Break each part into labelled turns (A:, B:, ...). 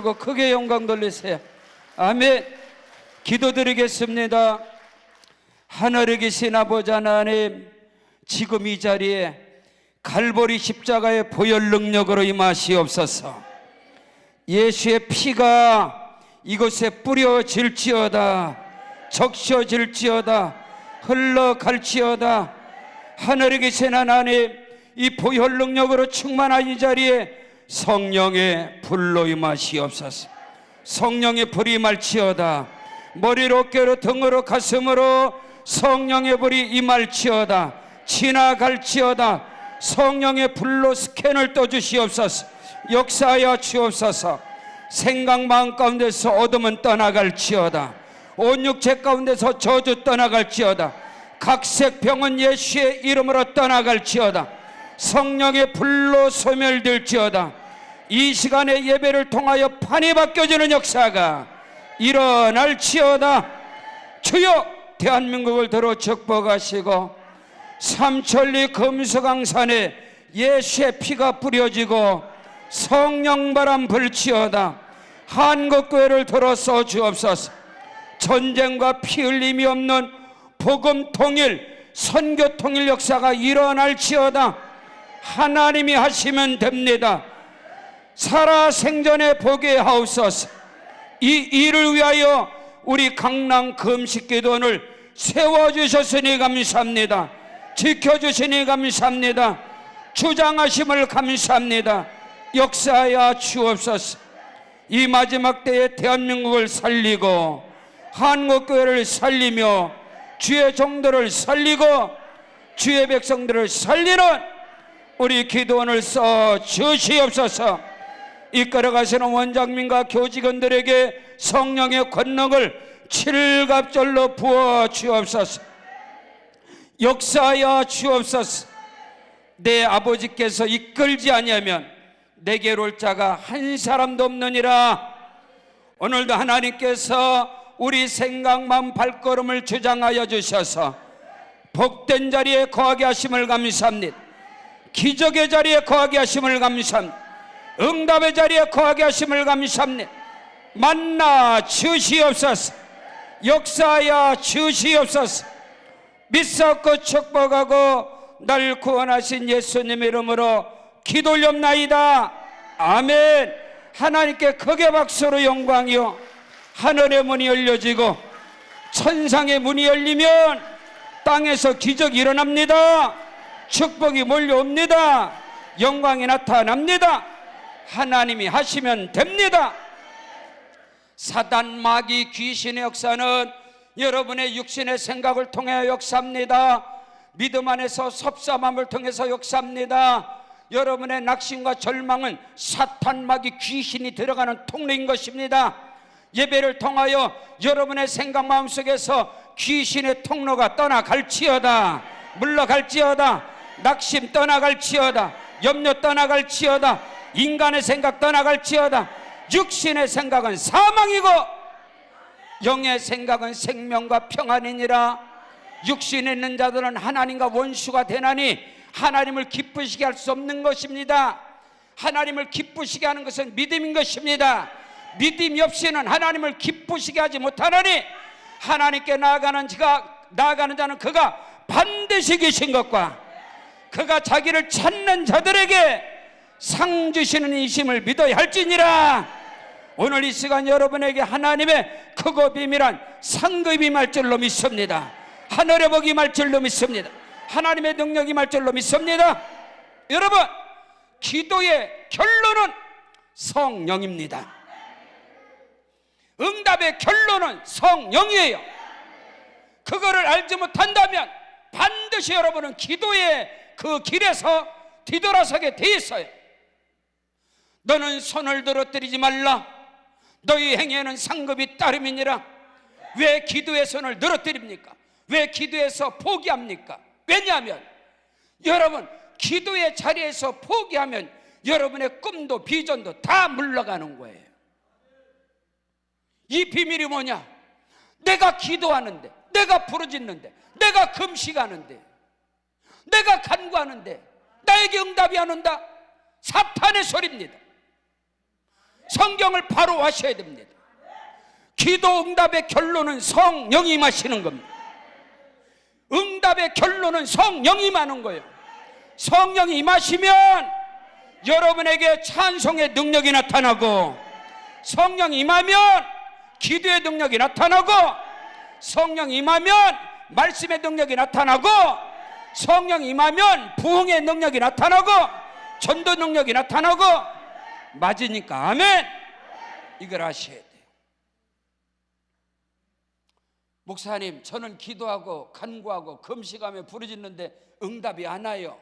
A: 크게 영광 돌리세요. 아멘. 기도드리겠습니다. 하늘에 계신 아버지 하나님, 지금 이 자리에 갈보리 십자가의 보혈 능력으로 임하시옵소서. 예수의 피가 이곳에 뿌려질지어다, 적셔질지어다, 흘러갈지어다. 하늘에 계신 하나님, 이 보혈 능력으로 충만한 이 자리에 성령의 불로 임하시옵소서. 성령의 불이 임할지어다. 머리로, 어깨로, 등으로, 가슴으로 성령의 불이 임할지어다. 지나갈지어다. 성령의 불로 스캔을 떠주시옵소서. 역사하여 주옵소서. 생각 마음 가운데서 어둠은 떠나갈지어다. 온 육체 가운데서 저주 떠나갈지어다. 각색 병은 예수의 이름으로 떠나갈지어다. 성령의 불로 소멸될지어다. 이 시간에 예배를 통하여 판이 바뀌어지는 역사가 일어날지어다. 주여, 대한민국을 들어 축복하시고 삼천리 금수강산에 예수의 피가 뿌려지고 성령바람 불지어다. 한국교회를 들어 써 주옵소서. 전쟁과 피 흘림이 없는 복음 통일, 선교 통일 역사가 일어날지어다. 하나님이 하시면 됩니다. 살아 생전에 보게 하옵소서. 이 일을 위하여 우리 강남 금식기도원을 세워주셨으니 감사합니다. 지켜주시니 감사합니다. 주장하심을 감사합니다. 역사하여 주옵소서. 이 마지막 때에 대한민국을 살리고 한국교회를 살리며 주의 종들을 살리고 주의 백성들을 살리는 우리 기도원을 써 주시옵소서. 이끌어가시는 원장님과 교직원들에게 성령의 권능을 칠갑절로 부어 주옵소서. 역사하여 주옵소서. 내 아버지께서 이끌지 아니하면 내게로 올 자가 한 사람도 없느니라. 오늘도 하나님께서 우리 생각, 마음, 발걸음을 주장하여 주셔서 복된 자리에 거하게 하심을 감사합니다. 기적의 자리에 거하게 하심을 감사합니다. 응답의 자리에 거하게 하심을 감사합니다. 만나 주시옵소서. 역사하여 주시옵소서. 믿사옵고 축복하고 날 구원하신 예수님 이름으로 기도 올렵나이다. 아멘. 하나님께 크게 박수로 영광이요. 하늘의 문이 열려지고 천상의 문이 열리면 땅에서 기적이 일어납니다. 축복이 몰려옵니다. 영광이 나타납니다. 하나님이 하시면 됩니다. 사단, 마귀, 귀신의 역사는 여러분의 육신의 생각을 통해 역사합니다. 믿음 안에서 섭섭함을 통해서 역사합니다. 여러분의 낙심과 절망은 사탄, 마귀, 귀신이 들어가는 통로인 것입니다. 예배를 통하여 여러분의 생각 마음속에서 귀신의 통로가 떠나갈지어다. 물러갈지어다. 낙심 떠나갈지어다. 염려 떠나갈지어다. 인간의 생각 떠나갈지어다. 육신의 생각은 사망이고 영의 생각은 생명과 평안이니라. 육신에 있는 자들은 하나님과 원수가 되나니 하나님을 기쁘시게 할 수 없는 것입니다. 하나님을 기쁘시게 하는 것은 믿음인 것입니다. 믿음이 없이는 하나님을 기쁘시게 하지 못하느니 하나님께 나아가는 자는 그가 반드시 계신 것과 그가 자기를 찾는 자들에게 상 주시는 이심을 믿어야 할지니라. 오늘 이 시간 여러분에게 하나님의 크고 비밀한 상급이 임할 줄로 믿습니다. 하늘의 복이 임할 줄로 믿습니다. 하나님의 능력이 임할 줄로 믿습니다. 여러분, 기도의 결론은 성령입니다. 응답의 결론은 성령이에요. 그거를 알지 못한다면 반드시 여러분은 기도의 그 길에서 뒤돌아서게 돼 있어요. 너는 손을 들어뜨리지 말라. 너희 행위에는 상급이 따름이니라. 왜 기도의 손을 늘어뜨립니까? 왜 기도에서 포기합니까? 왜냐하면 여러분, 기도의 자리에서 포기하면 여러분의 꿈도 비전도 다 물러가는 거예요. 이 비밀이 뭐냐? 내가 기도하는데, 내가 부르짖는데, 내가 금식하는데, 내가 간구하는데 나에게 응답이 안 온다? 사탄의 소리입니다. 성경을 바로 하셔야 됩니다. 기도 응답의 결론은 성령이 임하시는 겁니다. 응답의 결론은 성령이 임하는 거예요. 성령이 임하시면 여러분에게 찬송의 능력이 나타나고, 성령이 임하면 기도의 능력이 나타나고, 성령이 임하면 말씀의 능력이 나타나고, 성령이 임하면 부흥의 능력이 나타나고, 전도 능력이 나타나고, 맞으니까 아멘. 이걸 아셔야 돼요. 목사님, 저는 기도하고 간구하고 금식하며 부르짖는데 응답이 안 와요.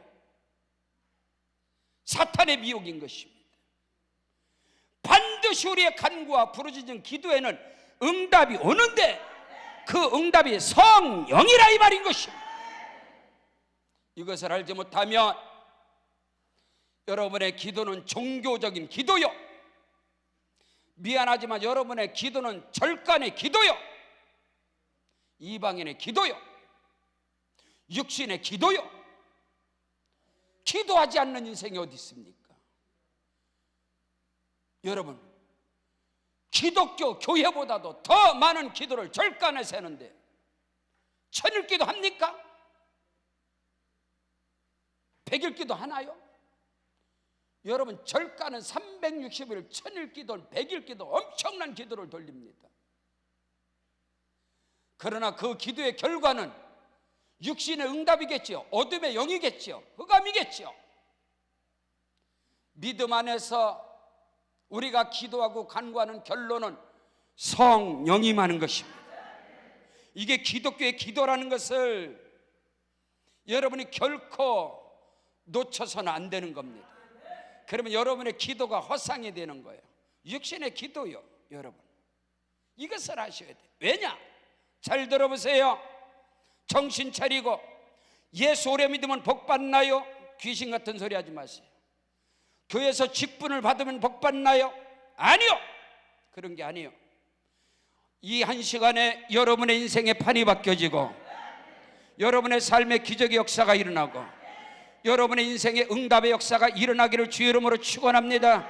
A: 사탄의 미혹인 것입니다. 반드시 우리의 간구와 부르짖는 기도에는 응답이 오는데 그 응답이 성령이라 이 말인 것입니다. 이것을 알지 못하면 여러분의 기도는 종교적인 기도요, 미안하지만 여러분의 기도는 절간의 기도요, 이방인의 기도요, 육신의 기도요. 기도하지 않는 인생이 어디 있습니까? 여러분, 기독교 교회보다도 더 많은 기도를 절간에 세는데 천일기도 합니까? 백일기도 하나요? 여러분, 절간은 360일, 천일기도, 백일기도 엄청난 기도를 돌립니다. 그러나 그 기도의 결과는 육신의 응답이겠지요, 어둠의 영이겠지요, 흑암이겠지요. 믿음 안에서 우리가 기도하고 간구하는 결론은 성령이 임하는 것입니다. 이게 기독교의 기도라는 것을 여러분이 결코 놓쳐서는 안 되는 겁니다. 그러면 여러분의 기도가 허상이 되는 거예요. 육신의 기도요, 여러분. 이것을 하셔야 돼요. 왜냐? 잘 들어보세요. 정신 차리고 예수 오래 믿으면 복 받나요? 귀신 같은 소리 하지 마세요. 교회에서 직분을 받으면 복 받나요? 아니요. 그런 게 아니에요. 이 한 시간에 여러분의 인생의 판이 바뀌어지고, 여러분의 삶의 기적의 역사가 일어나고, 여러분의 인생의 응답의 역사가 일어나기를 주의 이름으로 축원합니다.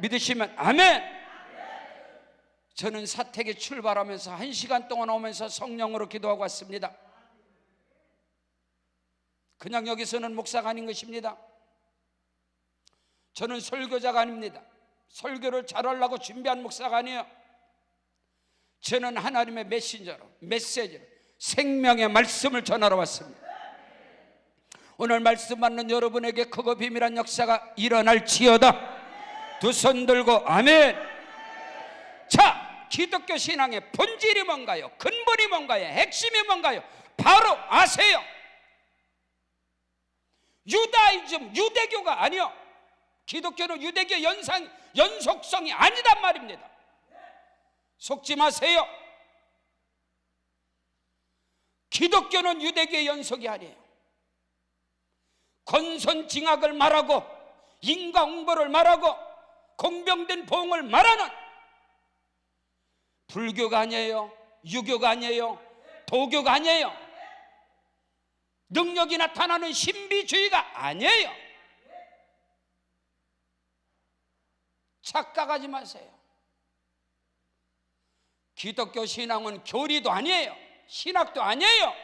A: 믿으시면 아멘. 저는 사택에 출발하면서 1시간 동안 오면서 성령으로 기도하고 왔습니다. 그냥 여기서는 목사가 아닌 것입니다. 저는 설교자가 아닙니다. 설교를 잘하려고 준비한 목사가 아니에요. 저는 하나님의 메신저로, 메시지로 생명의 말씀을 전하러 왔습니다. 오늘 말씀 받는 여러분에게 크고 비밀한 역사가 일어날지어다. 두 손 들고 아멘. 자, 기독교 신앙의 본질이 뭔가요? 근본이 뭔가요? 핵심이 뭔가요? 바로 아세요. 유다이즘, 유대교가 아니요, 기독교는 유대교 연속성이 아니단 말입니다. 속지 마세요. 기독교는 유대교의 연속이 아니에요. 권선징악을 말하고 인과응보를 말하고 공병된 보응을 말하는 불교가 아니에요. 유교가 아니에요. 도교가 아니에요. 능력이 나타나는 신비주의가 아니에요. 착각하지 마세요. 기독교 신앙은 교리도 아니에요. 신학도 아니에요.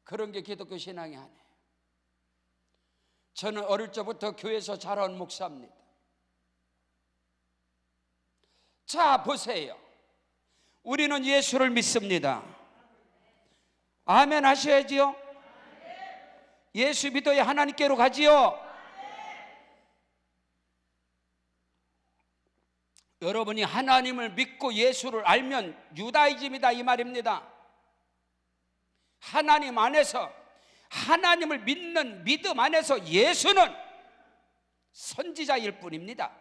A: 그런 게 기독교 신앙이 아니에요. 저는 어릴 적부터 교회에서 자라온 목사입니다. 자, 보세요. 우리는 예수를 믿습니다. 아멘 하셔야지요. 예수 믿어야 하나님께로 가지요. 여러분이 하나님을 믿고 예수를 알면 유다이즘이다 이 말입니다. 하나님 안에서, 하나님을 믿는 믿음 안에서 예수는 선지자일 뿐입니다.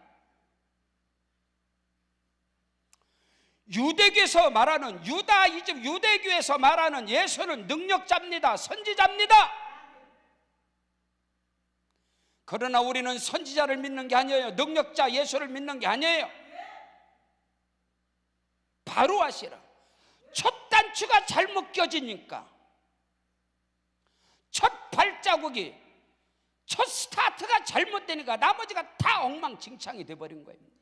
A: 유대교에서 말하는 유다이즘, 유대교에서 말하는 예수는 능력자입니다. 선지자입니다. 그러나 우리는 선지자를 믿는 게 아니에요. 능력자 예수를 믿는 게 아니에요. 바로 하시라. 첫 단추가 잘못 껴지니까, 첫 발자국이, 첫 스타트가 잘못되니까 나머지가 다 엉망진창이 돼버린 겁니다.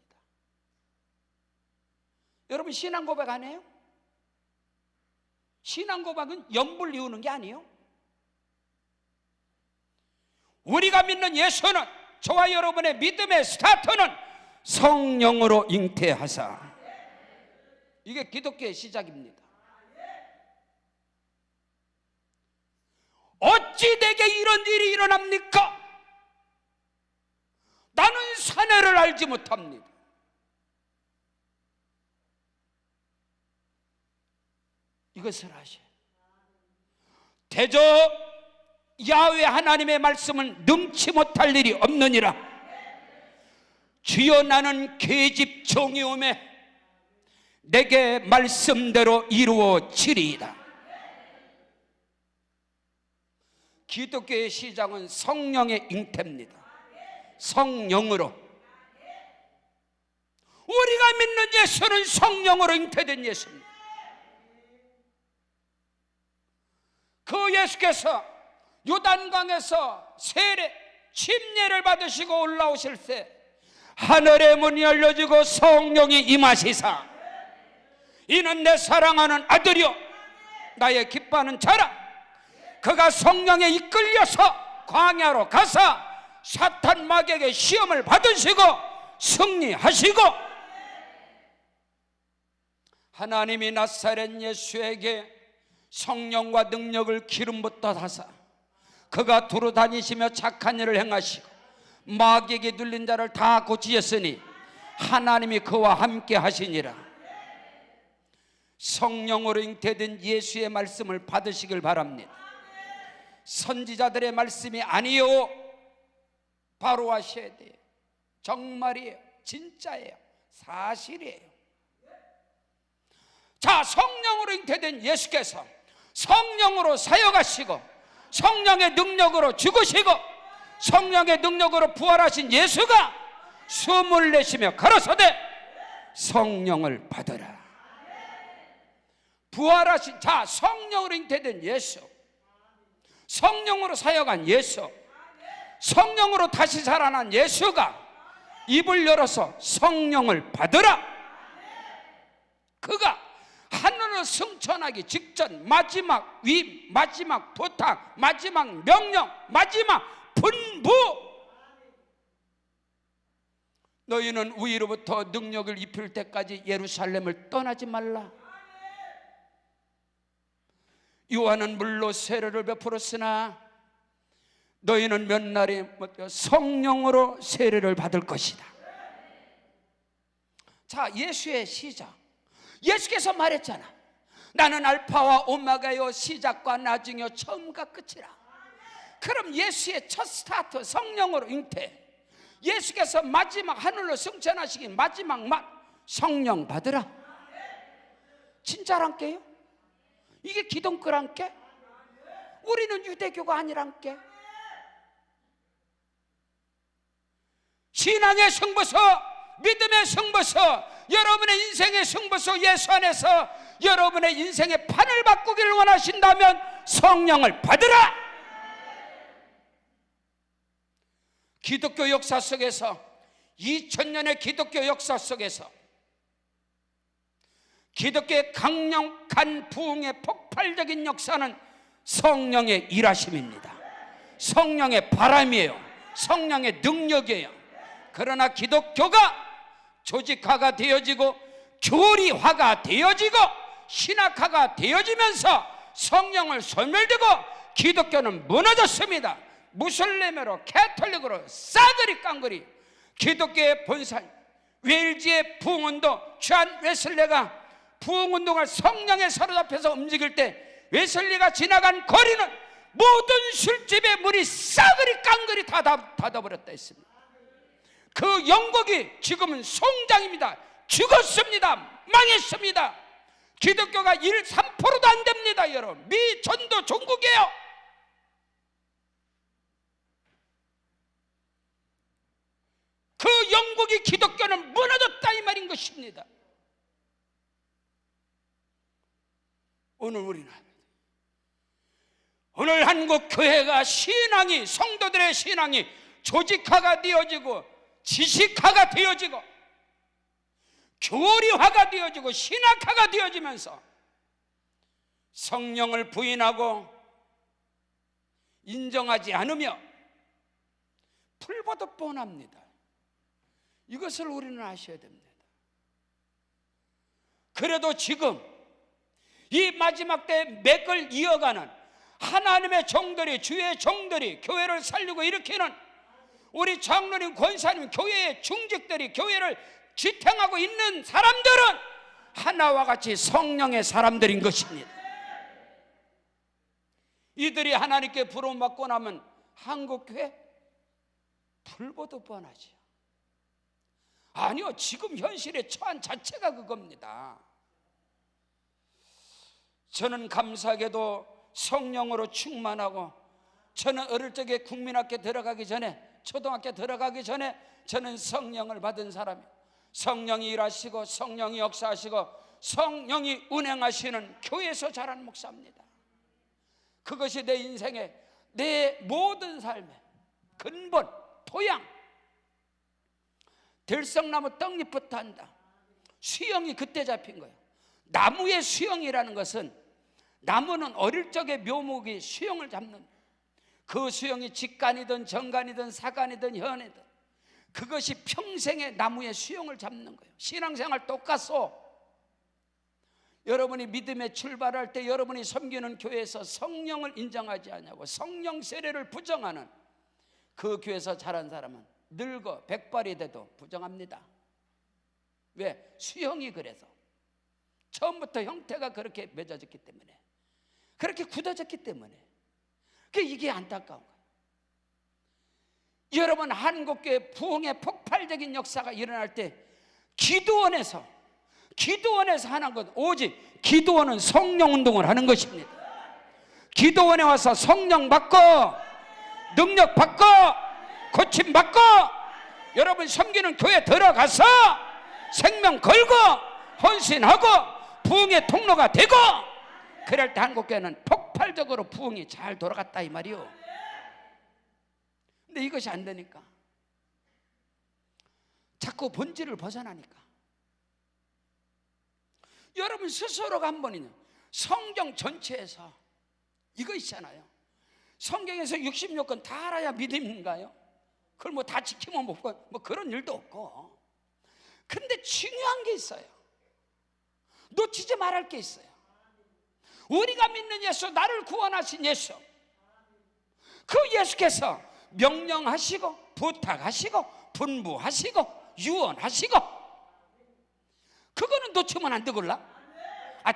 A: 여러분 신앙 고백 안 해요? 신앙 고백은 염불 이우는 게 아니에요. 우리가 믿는 예수는, 저와 여러분의 믿음의 스타트는 성령으로 잉태하사, 이게 기독교의 시작입니다. 어찌 내게 이런 일이 일어납니까? 나는 사내를 알지 못합니다. 이것을 아셔. 대저 야훼 하나님의 말씀은 능치 못할 일이 없느니라. 주여 나는 계집 종이오매 내게 말씀대로 이루어지리이다. 기독교의 시작은 성령의 잉태입니다. 성령으로. 우리가 믿는 예수는 성령으로 잉태된 예수입니다. 그 예수께서 요단강에서 세례 침례를 받으시고 올라오실 때 하늘의 문이 열려지고 성령이 임하시사 이는 내 사랑하는 아들이요 나의 기뻐하는 자라. 그가 성령에 이끌려서 광야로 가사 사탄 마귀에게 시험을 받으시고 승리하시고, 하나님이 나사렛 예수에게 성령과 능력을 기름 붓다 하사 그가 두루 다니시며 착한 일을 행하시고 마귀에게 눌린 자를 다 고치셨으니 하나님이 그와 함께 하시니라. 성령으로 잉태된 예수의 말씀을 받으시길 바랍니다. 선지자들의 말씀이 아니요, 바로 하셔야 돼요. 정말이에요. 진짜예요. 사실이에요. 자, 성령으로 잉태된 예수께서 성령으로 사역하시고 성령의 능력으로 죽으시고 성령의 능력으로 부활하신 예수가 숨을 내쉬며 가로사대 성령을 받으라. 부활하신, 자, 성령으로 잉태된 예수, 성령으로 사역한 예수, 성령으로 다시 살아난 예수가 입을 열어서 성령을 받으라. 그가 하늘을 승천하기 직전 마지막 위임, 마지막 부탁, 마지막 명령, 마지막 분부, 너희는 위로부터 능력을 입힐 때까지 예루살렘을 떠나지 말라. 요한은 물로 세례를 베풀었으나 너희는 몇 날에 성령으로 세례를 받을 것이다. 자, 예수의 시작. 예수께서 말했잖아. 나는 알파와 오메가요, 시작과 나중이요, 처음과 끝이라. 그럼 예수의 첫 스타트 성령으로 잉태, 예수께서 마지막 하늘로 승천하시기 마지막 말 성령 받으라. 진짜란께요? 이게 기독교란께? 우리는 유대교가 아니란께? 신앙의 승부서, 믿음의 승부서, 여러분의 인생의 승부서 예수 안에서 여러분의 인생의 판을 바꾸기를 원하신다면 성령을 받으라. 기독교 역사 속에서, 2000년의 기독교 역사 속에서 기독교의 강력한 부흥의 폭발적인 역사는 성령의 일하심입니다. 성령의 바람이에요. 성령의 능력이에요. 그러나 기독교가 조직화가 되어지고 교리화가 되어지고 신학화가 되어지면서 성령을 소멸되고 기독교는 무너졌습니다. 무슬림으로, 캐톨릭으로 싸그리 깡그리. 기독교의 본산, 웨일즈의 부흥운동, 존 웨슬리가 부흥운동을 성령에 사로잡혀서 움직일 때 웨슬리가 지나간 거리는 모든 술집의 문이 싸그리 깡그리 닫아버렸다 했습니다. 그 영국이 지금은 송장입니다. 죽었습니다. 망했습니다. 기독교가 3%도 안 됩니다. 여러분, 미 전도 종국이에요. 그 영국이 기독교는 무너졌다 이 말인 것입니다. 오늘 한국 교회가 신앙이, 성도들의 신앙이 조직화가 되어지고 지식화가 되어지고 교리화가 되어지고 신학화가 되어지면서 성령을 부인하고 인정하지 않으며 풀보듯 뻔합니다. 이것을 우리는 아셔야 됩니다. 그래도 지금 이 마지막 때 맥을 이어가는 하나님의 종들이, 주의 종들이 교회를 살리고 일으키는 우리 장로님, 권사님, 교회의 중직들이 교회를 지탱하고 있는 사람들은 하나와 같이 성령의 사람들인 것입니다. 이들이 하나님께 부름받고 나면 한국교회 불보듯 뻔하지요. 아니요, 지금 현실의 처한 자체가 그겁니다. 저는 감사하게도 성령으로 충만하고, 저는 어릴 적에 국민학교 들어가기 전에, 초등학교 들어가기 전에 저는 성령을 받은 사람이에요. 성령이 일하시고 성령이 역사하시고 성령이 운행하시는 교회에서 자란 목사입니다. 그것이 내 인생의, 내 모든 삶의 근본, 토양. 들성나무 떡잎부터 한다. 수영이 그때 잡힌 거예요. 나무의 수영이라는 것은, 나무는 어릴 적에 묘목이 수영을 잡는, 그 수영이 직간이든 정간이든 사간이든 현이든 그것이 평생의 나무의 수영을 잡는 거예요. 신앙생활 똑같소. 여러분이 믿음에 출발할 때 여러분이 섬기는 교회에서 성령을 인정하지 않냐고 성령 세례를 부정하는 그 교회에서 자란 사람은 늙어 백발이 돼도 부정합니다. 왜? 수형이 그래서 처음부터 형태가 그렇게 맺어졌기 때문에, 그렇게 굳어졌기 때문에. 이게 안타까운 거예요. 여러분, 한국교회 부흥의 폭발적인 역사가 일어날 때 기도원에서 하는 것, 오직 기도원은 성령 운동을 하는 것입니다. 기도원에 와서 성령 받고 능력 받고 고침 받고 여러분 섬기는 교회 들어가서 생명 걸고 헌신하고 부흥의 통로가 되고, 그럴 때 한국교회는 폭발적으로 부흥이 잘 돌아갔다 이 말이요. 근데 이것이 안 되니까, 자꾸 본질을 벗어나니까, 여러분 스스로가 한 번은요, 성경 전체에서 이거 있잖아요. 성경에서 66권 다 알아야 믿음인가요? 그걸 뭐 다 지키면 뭐 그런 일도 없고. 근데 중요한 게 있어요. 놓치지 말할 게 있어요. 우리가 믿는 예수, 나를 구원하신 예수, 그 예수께서 명령하시고 부탁하시고 분부하시고 유언하시고, 그거는 놓치면 안 되걸라.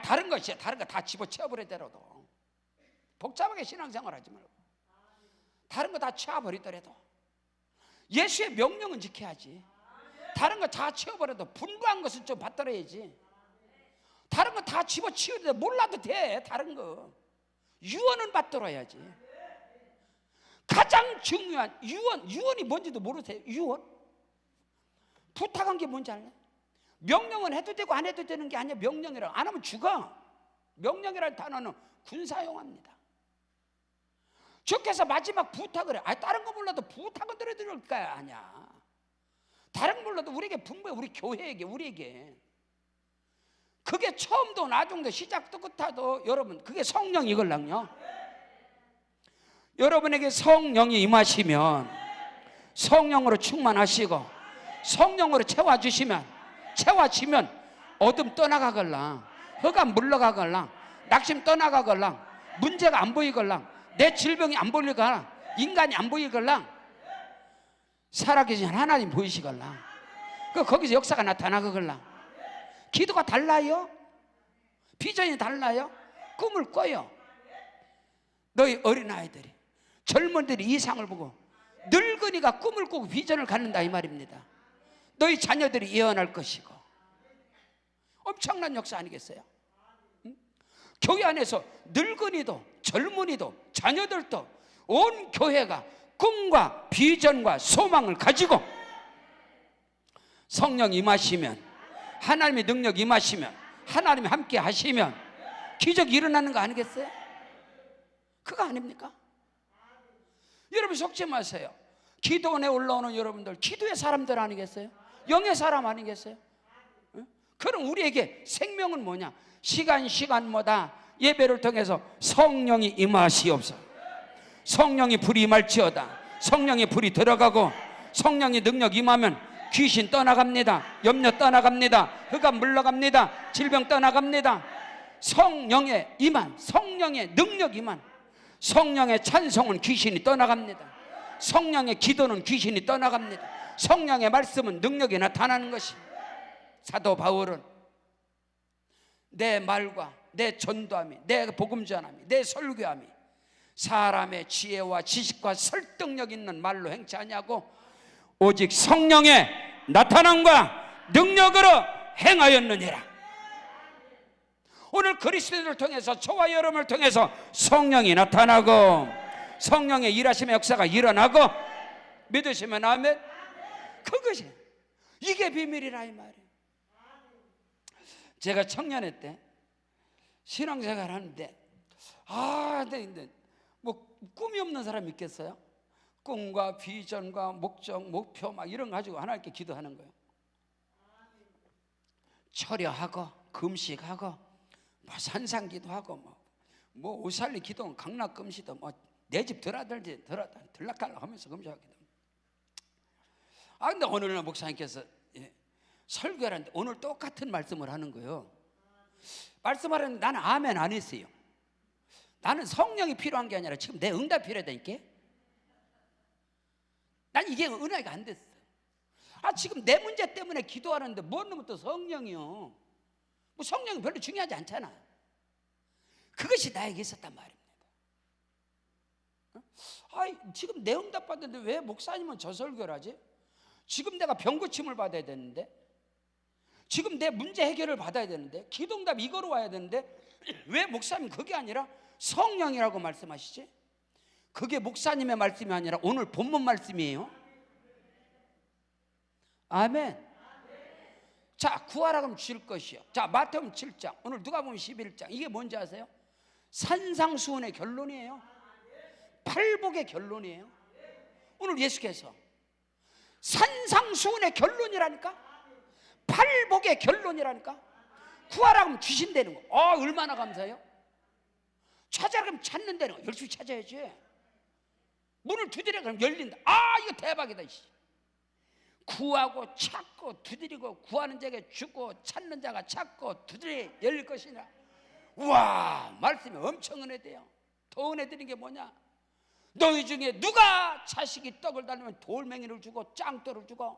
A: 다른 것이야. 다른 거 다 집어치워버리더라도, 복잡하게 신앙생활 하지 말고 다른 거 다 치워버리더라도 예수의 명령은 지켜야지. 다른 거 다 치워버려도 분부한 것은 좀 받들어야지. 다른 거 다 집어치워도 몰라도 돼. 다른 거 유언은 받들어야지. 가장 중요한 유언이 뭔지도 모르세요? 유언? 부탁한 게 뭔지 알아요? 명령은 해도 되고 안 해도 되는 게 아니야. 명령이라 안 하면 죽어. 명령이라는 단어는 군사용합니다. 주께서 마지막 부탁을 해. 다른 거 몰라도 부탁은 들어드릴 거야. 아니야. 다른 거 몰라도 우리에게 분부해. 우리 교회에게, 우리에게. 그게 처음도 나중도 시작도 끝도 여러분, 그게 성령이걸랑요. 여러분에게 성령이 임하시면 성령으로 충만하시고 성령으로 채워지면 어둠 떠나가걸랑, 흑암 물러가걸랑, 낙심 떠나가걸랑, 문제가 안 보이걸랑, 내 질병이 안 보이걸랑, 인간이 안 보이걸랑, 살아계신 하나님 보이시걸랑, 거기서 역사가 나타나거걸랑. 기도가 달라요? 비전이 달라요? 꿈을 꿔요. 너희 어린아이들이, 젊은들이 이상을 보고 늙은이가 꿈을 꾸고 비전을 갖는다 이 말입니다. 너희 자녀들이 예언할 것이고. 엄청난 역사 아니겠어요? 응? 교회 안에서 늙은이도 젊은이도 자녀들도 온 교회가 꿈과 비전과 소망을 가지고 성령 임하시면, 하나님의 능력 임하시면, 하나님이 함께 하시면 기적이 일어나는 거 아니겠어요? 그거 아닙니까? 여러분 속지 마세요. 기도원에 올라오는 여러분들 기도의 사람들 아니겠어요? 영의 사람 아니겠어요? 응? 그럼 우리에게 생명은 뭐냐? 시간마다 예배를 통해서 성령이 임하시옵소서. 성령이 불이 임할지어다. 성령이 불이 들어가고 성령의 능력 임하면 귀신 떠나갑니다. 염려 떠나갑니다. 흑암 물러갑니다. 질병 떠나갑니다. 성령의 임한, 성령의 능력 임한, 성령의 찬송은 귀신이 떠나갑니다. 성령의 기도는 귀신이 떠나갑니다. 성령의 말씀은 능력이 나타나는 것이. 사도 바울은 내 말과 내 전도함이, 내 복음 전함이, 내 설교함이 사람의 지혜와 지식과 설득력 있는 말로 행치 아니하고 오직 성령의 나타남과 능력으로 행하였느니라. 오늘 그리스도를 통해서, 저와 여러분을 통해서 성령이 나타나고 성령의 일하심의 역사가 일어나고, 믿으시면 아멘. 그것이, 이게 비밀이라 이 말이에요. 제가 청년회 때 신앙생활 하는데 근데 뭐 꿈이 없는 사람 있겠어요? 꿈과 비전과 목적, 목표 막 이런 거 가지고 하나님께 기도하는 거예요. 철야하고 금식하고 뭐 산상기도하고 뭐 오살리 기도, 강락금시도 뭐 내 집 들락갈락 하면서 금식하기도. 근데 오늘날 목사님께서 설교를 하는데 오늘 똑같은 말씀을 하는 거예요. 말씀하는데 나는 아멘 안 했어요. 나는 성령이 필요한 게 아니라 지금 내 응답이 필요하다니까. 난 이게 은혜가 안 됐어. 지금 내 문제 때문에 기도하는데 뭔 놈은 또 성령이요. 뭐 성령이 별로 중요하지 않잖아. 그것이 나에게 있었단 말입니다. 지금 내 응답 받는데 왜 목사님은 저 설교를 하지? 지금 내가 병고침을 받아야 되는데, 지금 내 문제 해결을 받아야 되는데, 기도응답 이거로 와야 되는데 왜 목사님 그게 아니라 성령이라고 말씀하시지? 그게 목사님의 말씀이 아니라 오늘 본문 말씀이에요. 아멘. 자, 구하라 그러면 줄 것이요. 자, 마태복음 7장, 오늘 누가복음 11장, 이게 뭔지 아세요? 산상수훈의 결론이에요. 팔복의 결론이에요. 오늘 예수께서 산상수훈의 결론이라니까, 팔복의 결론이라니까. 구하라 그러면 주신다는 거. 얼마나 감사해요. 찾아라 그러면 찾는다는 거. 열심히 찾아야지. 문을 두드려 그러면 열린다. 이거 대박이다. 구하고 찾고 두드리고, 구하는 자에게 주고 찾는 자가 찾고 두드려 열릴 것이라. 우와, 말씀이 엄청 은혜돼요. 더 은혜드린 게 뭐냐? 너희 중에 누가 자식이 떡을 달라면 돌멩이를 주고 짱돌을 주고,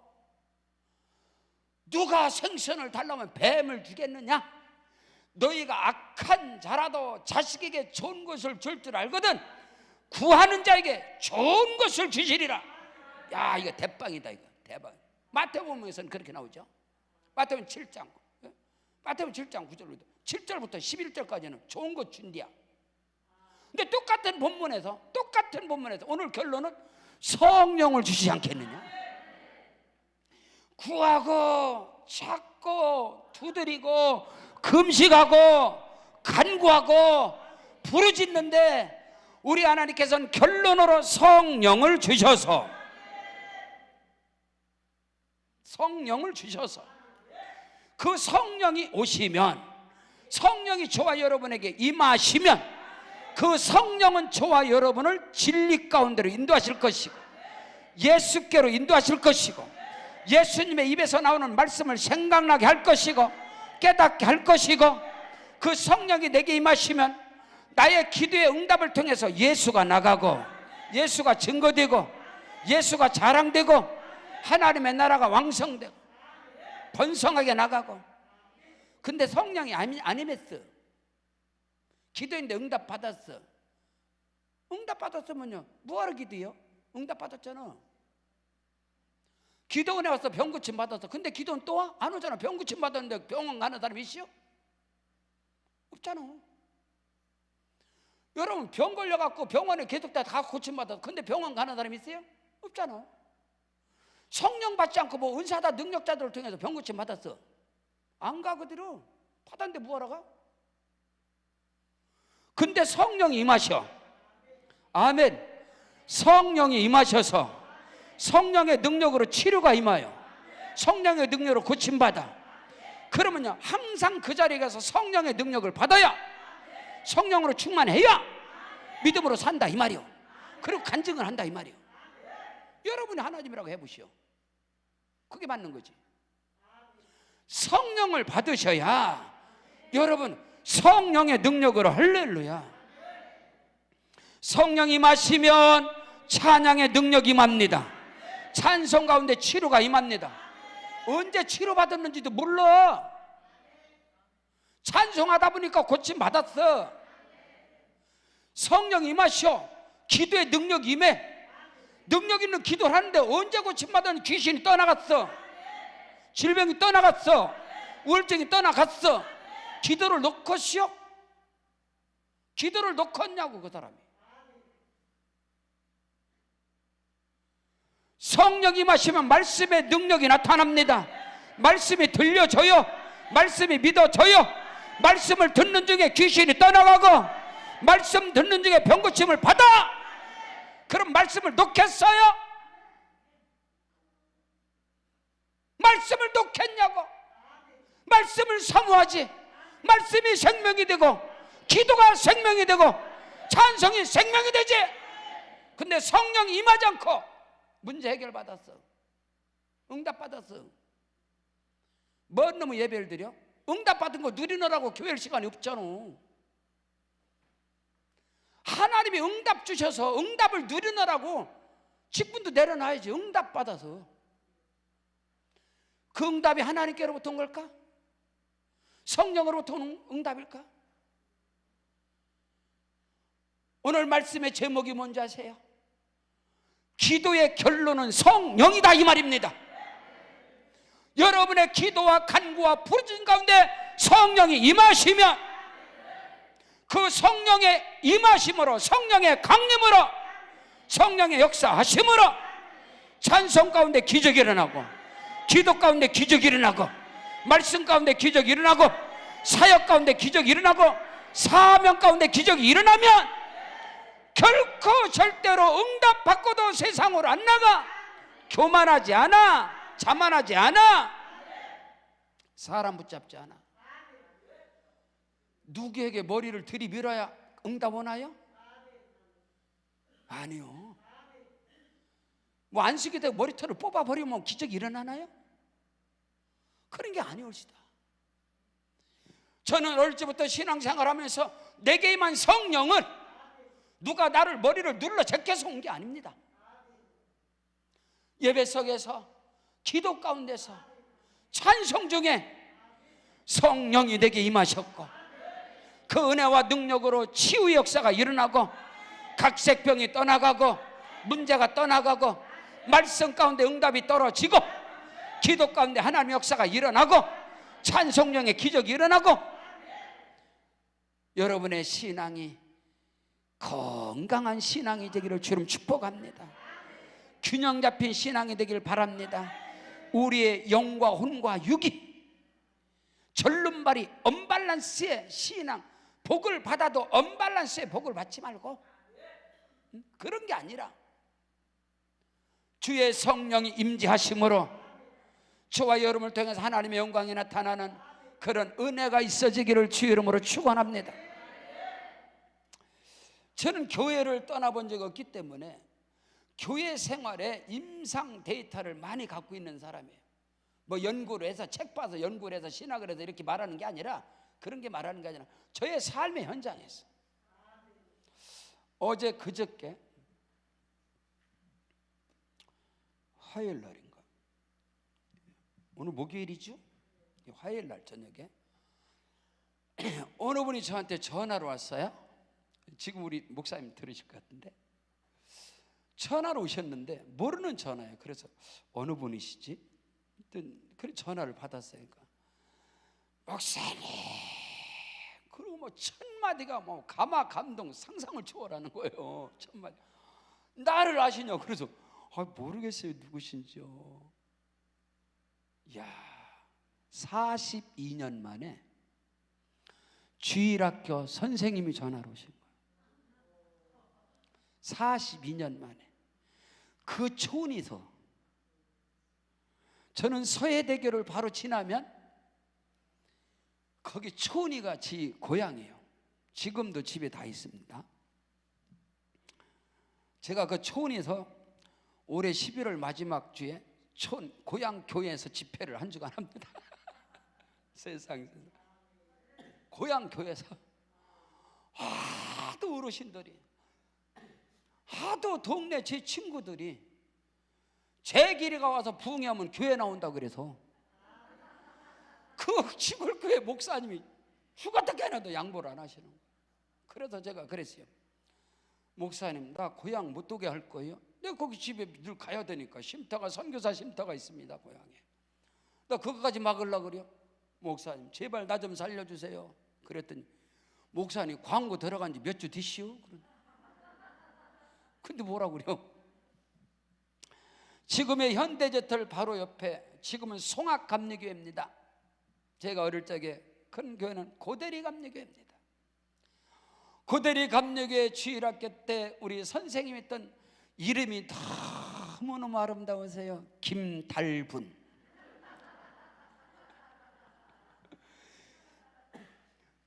A: 누가 생선을 달라면 뱀을 주겠느냐? 너희가 악한 자라도 자식에게 좋은 것을 줄 줄 알거든 구하는 자에게 좋은 것을 주시리라. 야, 이거 대빵이다. 이거 대박. 마태복음에서는 그렇게 나오죠. 마태복음 7장 9절로 7절부터 11절까지는 좋은 것 준디야. 근데 똑같은 본문에서 오늘 결론은 성령을 주시지 않겠느냐. 구하고 찾고 두드리고 금식하고 간구하고 부르짖는데 우리 하나님께서는 결론으로 성령을 주셔서 그 성령이 오시면, 성령이 저와 여러분에게 임하시면 그 성령은 저와 여러분을 진리 가운데로 인도하실 것이고, 예수께로 인도하실 것이고, 예수님의 입에서 나오는 말씀을 생각나게 할 것이고, 깨닫게 할 것이고, 그 성령이 내게 임하시면 나의 기도의 응답을 통해서 예수가 나가고, 예수가 증거되고, 예수가 자랑되고, 하나님의 나라가 왕성되고 번성하게 나가고. 근데 성령이 안 임했어. 기도했는데 응답 받았어. 응답 받았으면요, 뭐하러 기도해요? 응답 받았잖아. 기도원에 와서 병 고침 받았어. 근데 기도는 또 와? 안 오잖아. 병 고침 받았는데 병원 가는 사람 있어요? 없잖아. 여러분, 병 걸려갖고 병원에 계속 다 고침 받았어. 근데 병원 가는 사람 있어요? 없잖아. 성령 받지 않고 뭐 은사다 능력자들을 통해서 병 고침 받았어. 안 가. 그대로 받았는데 뭐하러 가? 근데 성령이 임하셔. 아멘. 성령이 임하셔서 성령의 능력으로 치료가 임하여, 성령의 능력으로 고침받아 그러면요 항상 그 자리에 가서 성령의 능력을 받아야, 성령으로 충만해야 믿음으로 산다 이 말이요. 그리고 간증을 한다 이 말이요. 여러분이 하나님이라고 해보시오. 그게 맞는 거지. 성령을 받으셔야 여러분 성령의 능력으로, 할렐루야, 성령이 임하시면 찬양의 능력이 임합니다. 찬송 가운데 치료가 임합니다. 언제 치료받았는지도 몰라. 찬송하다 보니까 고침 받았어. 성령 임하셔. 기도의 능력 임해. 능력 있는 기도를 하는데 언제 고침받았는지 귀신이 떠나갔어. 질병이 떠나갔어. 우울증이 떠나갔어. 기도를 놓고시오? 기도를 놓겠냐고 그 사람이. 성령이 임하시면 말씀의 능력이 나타납니다. 말씀이 들려져요. 말씀이 믿어져요. 말씀을 듣는 중에 귀신이 떠나가고, 말씀 듣는 중에 병고침을 받아. 그럼 말씀을 놓겠어요? 말씀을 놓겠냐고. 말씀을 사모하지. 말씀이 생명이 되고, 기도가 생명이 되고, 찬송이 생명이 되지. 근데 성령이 임하지 않고 문제 해결받았어. 응답받았어. 뭔 놈의 예배를 드려? 응답받은 거 누리느라고 교회를 시간이 없잖아. 하나님이 응답 주셔서 응답을 누리느라고 직분도 내려놔야지. 응답받아서. 그 응답이 하나님께로부터 온 걸까? 성령으로부터 온 응답일까? 오늘 말씀의 제목이 뭔지 아세요? 기도의 결론은 성령이다 이 말입니다. 여러분의 기도와 간구와 부르짖음 가운데 성령이 임하시면, 그 성령의 임하심으로, 성령의 강림으로, 성령의 역사하심으로 찬송 가운데 기적이 일어나고, 기도 가운데 기적이 일어나고, 말씀 가운데 기적이 일어나고, 사역 가운데 기적이 일어나고, 사명 가운데 기적이 일어나면 결코 절대로 응답받고도 세상으로 안 나가. 교만하지 않아. 자만하지 않아. 사람 붙잡지 않아. 누구에게 머리를 들이밀어야 응답 오나요? 아니요. 뭐 안식일 때 머리털을 뽑아버리면 기적이 일어나나요? 그런 게 아니올시다. 저는 어릴 때부터 신앙생활하면서 내게 임한 성령은 누가 나를 머리를 눌러 제껴서 온 게 아닙니다. 예배 속에서, 기도 가운데서, 찬송 중에 성령이 내게 임하셨고, 그 은혜와 능력으로 치유의 역사가 일어나고, 각색병이 떠나가고, 문제가 떠나가고, 말씀 가운데 응답이 떨어지고, 기도 가운데 하나님의 역사가 일어나고, 찬송령의 기적이 일어나고, 여러분의 신앙이 건강한 신앙이 되기를 주름 축복합니다. 균형 잡힌 신앙이 되기를 바랍니다. 우리의 영과 혼과 육이 절름발이 언밸런스의 신앙, 복을 받아도 언밸런스의 복을 받지 말고, 그런 게 아니라 주의 성령이 임재하심으로 저와 여러분을 통해서 하나님의 영광이 나타나는 그런 은혜가 있어지기를 주의 이름으로 축원합니다. 저는 교회를 떠나본 적이 없기 때문에 교회 생활에 임상 데이터를 많이 갖고 있는 사람이에요. 뭐 연구를 해서, 책 봐서 연구를 해서 신학을 해서 이렇게 말하는 게 아니라, 그런 게 말하는 게 아니라 저의 삶의 현장에서. 어제 그저께 화요일 날인가, 오늘 목요일이죠? 화요일 날 저녁에 어느 분이 저한테 전화로 왔어요. 지금 우리 목사님 들으실 것 같은데, 전화로 오셨는데 모르는 전화예요. 그래서 어느 분이시지? 그래 전화를 받았어요. 그러니까 목사님, 그리고 뭐 천마디가 뭐 감화 감동 상상을 초월하는 거예요. 천마디. 나를 아시냐고. 그래서 모르겠어요 누구신지요. 야, 42년 만에 주일학교 선생님이 전화로 오신 거예요. 42년 만에. 그 초원에서 저는 서해대교를 바로 지나면 거기 초은이가 지 고향이에요. 지금도 집에 다 있습니다. 제가 그 초은에서 올해 11월 마지막 주에 고향 교회에서 집회를 한 주간 합니다. 세상에. 고향 교회에서 하도 어르신들이, 하도 동네 제 친구들이 제 길이가 와서 부흥하면 교회 나온다 그래서 그 시골 교회 목사님이 휴가 때까지도 양보를 안 하시는 거예요. 그래서 제가 그랬어요. 목사님, 나 고향 못 오게 할 거예요? 내가 거기 집에 늘 가야 되니까. 쉼터가, 선교사 쉼터가 있습니다, 고향에. 나 그거까지 막으려고 그래요? 목사님, 제발 나 좀 살려주세요. 그랬더니 목사님, 광고 들어간 지 몇 주 됐시오? 근데 뭐라고 그래요? 지금의 현대제철 바로 옆에, 지금은 송악감리교회입니다. 제가 어릴 적에 큰 교회는 고대리 감리교회입니다. 고대리 감리교회 주일학교 때 우리 선생님이 했던 이름이 너무너무 아름다우세요. 김달분.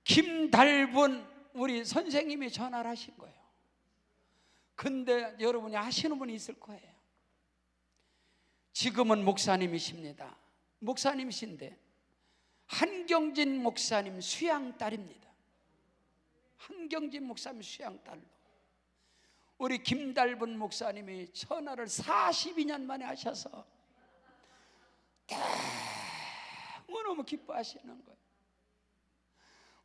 A: 김달분 우리 선생님이 전화를 하신 거예요. 근데 여러분이 아시는 분이 있을 거예요. 지금은 목사님이십니다. 목사님이신데 한경진 목사님 수양딸입니다. 한경진 목사님 수양딸로 우리 김달분 목사님이 전화를 42년 만에 하셔서 너무너무 기뻐하시는 거예요.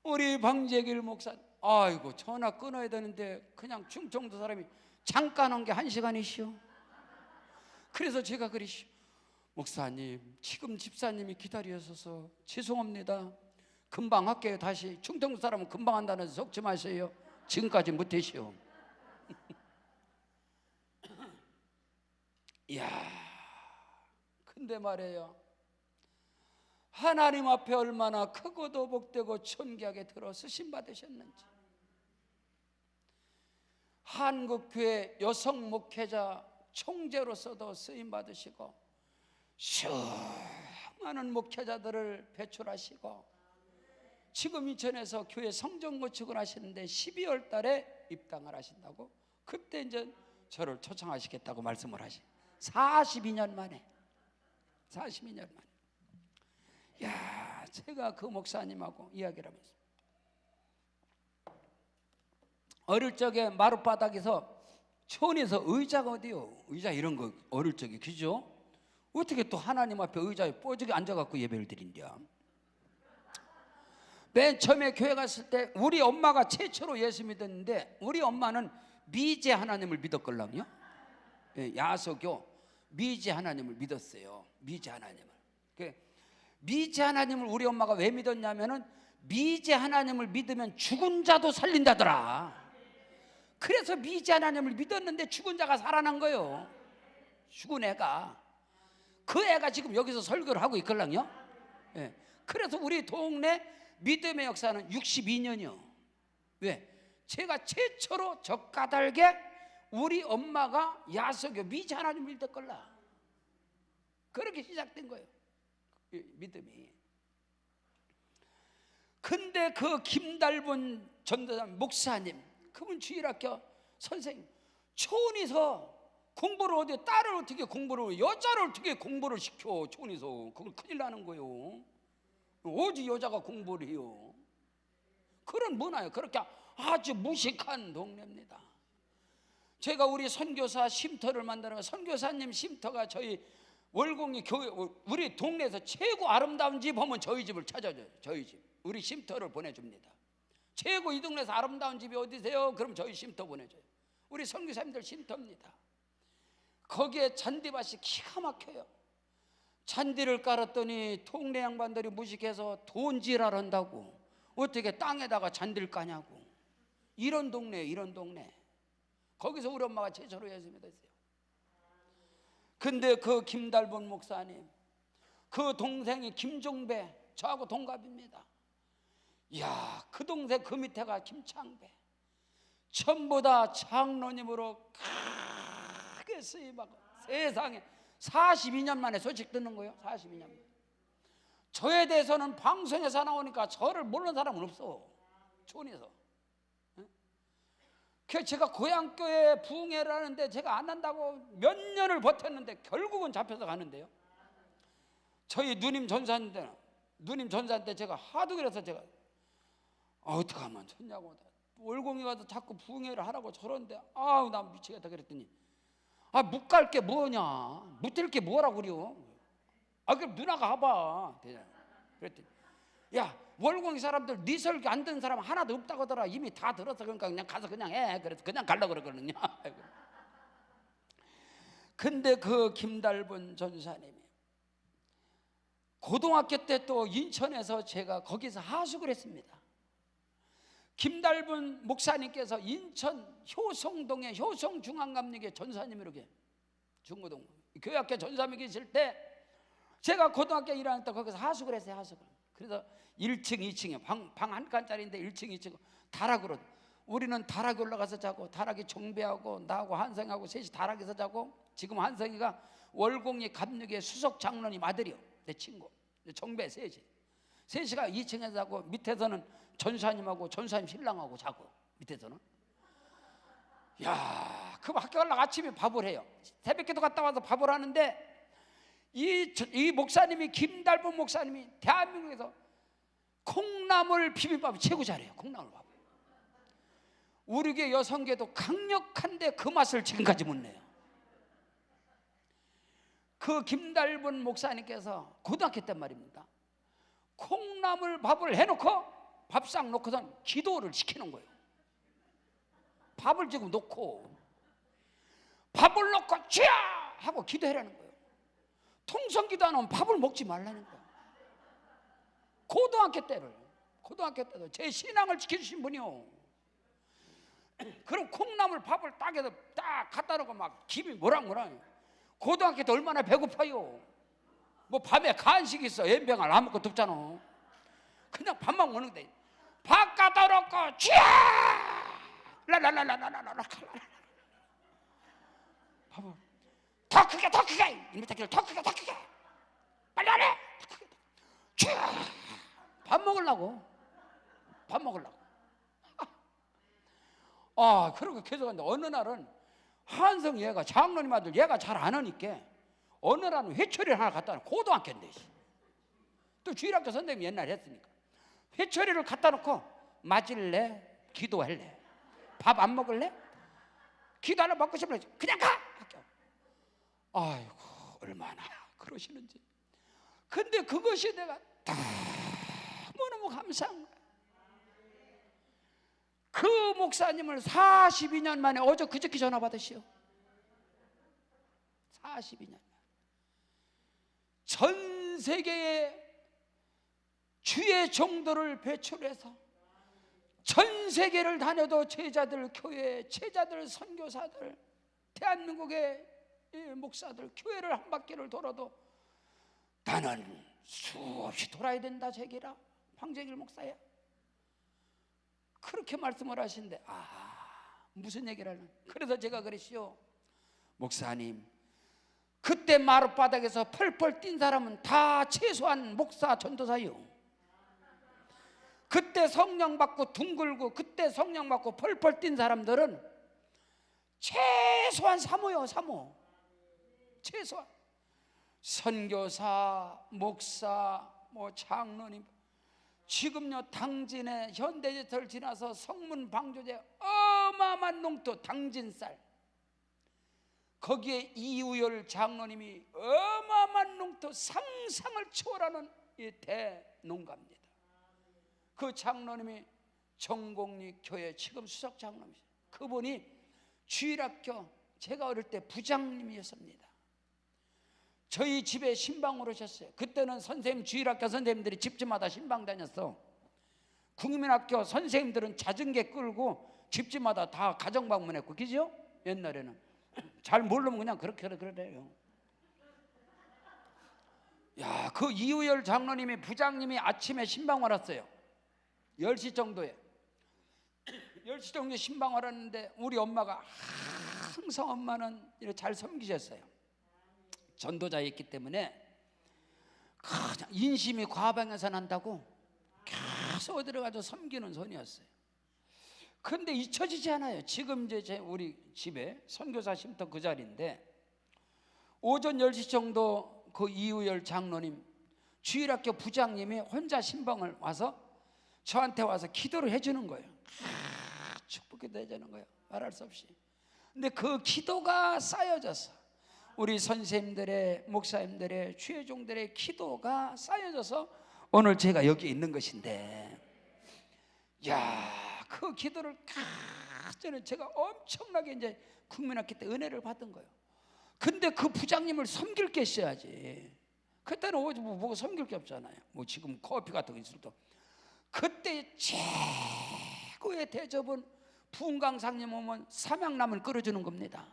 A: 우리 방재길 목사님, 아이고 전화 끊어야 되는데 그냥 충청도 사람이 잠깐 온 게 1시간이시오. 그래서 제가 그러시오. 목사님, 지금 집사님이 기다리셔서 죄송합니다. 금방 할게요. 다시. 충청도 사람은 금방 한다는 데서 속지 마세요. 지금까지 못하시오. 이야, 근데 말이에요, 하나님 앞에 얼마나 크고도 복되고 존귀하게 들어 쓰심 받으셨는지. 한국교회 여성 목회자 총재로서도 쓰임 받으시고 수많은 목회자들을 배출하시고 지금 인천에서 교회 성전 건축을 하시는데 12월 달에 입당을 하신다고, 그때 이제 저를 초청하시겠다고 말씀을 하시. 42년 만에. 야, 제가 그 목사님하고 이야기를 하면서 어릴 적에 마룻바닥에서 촌에서 의자가 어디요? 의자 이런 거 어릴 적에, 그죠? 어떻게 또 하나님 앞에 의자에 뽀지게 앉아갖고 예배를 드린대요? 맨 처음에 교회 갔을 때 우리 엄마가 최초로 예수 믿었는데, 우리 엄마는 미제 하나님을 믿었걸랑요. 야소교 미제 하나님을 믿었어요. 미제 하나님을. 미제 하나님을 우리 엄마가 왜 믿었냐면은 미제 하나님을 믿으면 죽은 자도 살린다더라. 그래서 미제 하나님을 믿었는데 죽은 자가 살아난 거예요. 죽은 애가. 그 애가 지금 여기서 설교를 하고 있걸랑요. 그래서 우리 동네 믿음의 역사는 62년이요. 왜? 제가 최초로 젓가달게 우리 엄마가 야소교 미제 하나님을 믿었걸라. 그렇게 시작된 거예요, 믿음이. 근데 그 김달분 전도사님 목사님, 그분 주일학교 선생님, 초원에서 공부를 어디, 딸을 어떻게 공부를, 여자를 어떻게 공부를 시켜, 초원에서. 그걸 큰일 나는 거예요. 어디 여자가 공부를 해요? 그런 문화예요. 그렇게 아주 무식한 동네입니다. 제가 우리 선교사 쉼터를 만드는, 선교사님 쉼터가 저희 월공리 교회, 우리 동네에서 최고 아름다운 집 하면 저희 집을 찾아줘요. 저희 집, 우리 쉼터를 보내줍니다. 최고 이 동네에서 아름다운 집이 어디세요? 그럼 저희 쉼터 보내줘요. 우리 선교사님들 쉼터입니다. 거기에 잔디밭이 기가 막혀요. 잔디를 깔았더니 동네 양반들이 무식해서 돈지랄 한다고, 어떻게 땅에다가 잔디를 까냐고. 이런 동네예요, 이런 동네. 거기서 우리 엄마가 최초로 예수 믿었어요. 근데 그 김달분 목사님, 그 동생이 김종배, 저하고 동갑입니다. 이야, 그 동생 그 밑에가 김창배, 전부 다 장로님으로 크게 쓰임하고, 세상에 42년 만에 소식 듣는 거예요. 42년 만에. 저에 대해서는 방송에서 나오니까 저를 모르는 사람은 없어, 촌에서. 그래서 제가 고향교회 부흥회를 하는데 제가 안 한다고 몇 년을 버텼는데 결국은 잡혀서 가는데요. 저희 누님 전사한테 제가 하도 그래서 제가 어떡하면 좋냐고, 월공이 가서 자꾸 부흥회를 하라고 저러는데 아우 나 미치겠다 그랬더니 못 갈 게 뭐냐, 못 될 게 뭐라고 그래요. 그럼 누나가 가봐. 그랬더니 야, 월공이 사람들 네 설교 안 듣는 사람 하나도 없다고 하더라. 이미 다 들었어. 그러니까 그냥 가서 그냥 해. 그래서 그냥 가려고 그러거든요. 근데 그 김달분 전사님이 고등학교 때 또 인천에서 제가 거기서 하숙을 했습니다. 김달분 목사님께서 인천 효성동의 효성중앙감리교 전사님으로 중고동 교회학교 전사님이 계실 때 제가 고등학교 1학년 때 거기서 하숙을 했어요. 하숙을. 그래서 1층 2층에 방 한 칸짜리인데 1층 2층 다락으로, 우리는 다락에 올라가서 자고, 다락에 종배하고 나하고 한성이하고 셋이 다락에서 자고, 지금 한성이가 월공리 감리교회 수석 장로님 아들이요, 내 친구. 종배 셋이가 2층에서 자고, 밑에서는 전사님하고 전사님 신랑하고 자고, 밑에서는. 야, 그 학교 가려고 아침에 밥을 해요. 새벽기도 갔다 와서 밥을 하는데 이 목사님이, 김달분 목사님이 대한민국에서 콩나물 비빔밥을 최고 잘해요. 콩나물 밥. 우리 교회 여성계도 강력한데 그 맛을 지금까지 못 내요. 그 김달분 목사님께서 고등학교 때 말입니다, 콩나물 밥을 해놓고 밥상 놓고선 기도를 시키는 거예요. 밥을 지금 놓고 밥을 놓고 쥐야 하고 기도해라는 거예요. 통성기도 안 하면 밥을 먹지 말라는 거예요. 고등학교 때도 제 신앙을 지켜주신 분이요. 그럼 콩나물 밥을 딱 해서 딱 갖다 놓고 막 김이 모락모락. 고등학교 때 얼마나 배고파요. 뭐 밤에 간식 있어, 연병을 안 먹고 덥잖아. 그냥 밥만 먹는데 밥 갖다 놓고 쥐야 라라라라라라라 밥을 더 크게 이미터 길을 더 크게 빨리 안 해. 쥐야 밥 먹으려고. 그러고 계속 하는데 어느 날은 한성 얘가 장로님 아들 얘가 잘 안 하니까 어느 날은 회초리를 하나 갖다 놓고, 고등학교인데 또 주일학교 선생님이 옛날에 했으니까 회초리를 갖다 놓고 맞을래? 기도할래? 밥 안 먹을래? 기도 하나 먹고 싶으면 그냥 가! 학교. 아이고 얼마나 그러시는지. 근데 그것이 내가 너무너무 감사한 거야. 그 목사님을 42년 만에 그저께 전화 받으시오. 42년 만에 전 세계에 주의 종도를 배출해서 전 세계를 다녀도 제자들 교회, 제자들 선교사들, 대한민국의 목사들 교회를 한 바퀴를 돌아도 나는 수없이 돌아야 된다 제기라. 황재길 목사야 그렇게 말씀을 하시는데 무슨 얘기를 하는. 그래서 제가 그랬시오. 목사님, 그때 마룻바닥에서 펄펄 뛴 사람은 다 최소한 목사 전도사요. 그때 성령 받고 둥글고 그때 성령 받고 펄펄 뛴 사람들은 최소한 사모요. 최소한 선교사, 목사, 장로님. 지금요 당진에 현대제철 지나서 성문 방조제 어마어마한 농토 당진쌀, 거기에 이우열 장로님이 어마어마한 농토 상상을 초월하는 이 대농가입니다. 그 장로님이 정곡리 교회 지금 수석 장로님이세요. 그분이 주일학교 제가 어릴 때 부장님이었습니다. 저희 집에 신방으로 오셨어요. 그때는 선생님, 주일학교 선생님들이 집집마다 신방 다녔어. 국민학교 선생님들은 자전거 끌고 집집마다 다 가정방문했고, 그죠? 옛날에는 잘 모르면 그냥 그렇게 그래요. 야, 그 이우열 장로님이 부장님이 아침에 신방을 왔어요. 10시 정도에 10시 정도에 신방을 왔는데 우리 엄마가 항상 엄마는 이렇게 잘 섬기셨어요. 전도자였기 때문에 그냥 인심이 과방에서 난다고 계속 어디로 섬기는 손이었어요. 그런데 잊혀지지 않아요. 지금 이제 우리 집에 선교사 쉼터 그 자리인데 오전 10시 정도 그 이우열 장로님 주일학교 부장님이 혼자 신방을 와서 저한테 와서 기도를 해주는 거예요. 축복기도 해주는 거예요. 말할 수 없이. 근데 그 기도가 쌓여져서 우리 선생님들의 목사님들의 주회종들의 기도가 쌓여져서 오늘 제가 여기 있는 것인데, 야, 그 기도를 저는 제가 엄청나게 이제 국민학교 때 은혜를 받은 거예요. 근데 그 부장님을 섬길 게 있어야지. 그때는 뭐 섬길 게 없잖아요. 뭐 지금 커피 같은 거 있을 때. 그때 최고의 대접은 부흥강사님 오면 삼양라면 끓여주는 겁니다.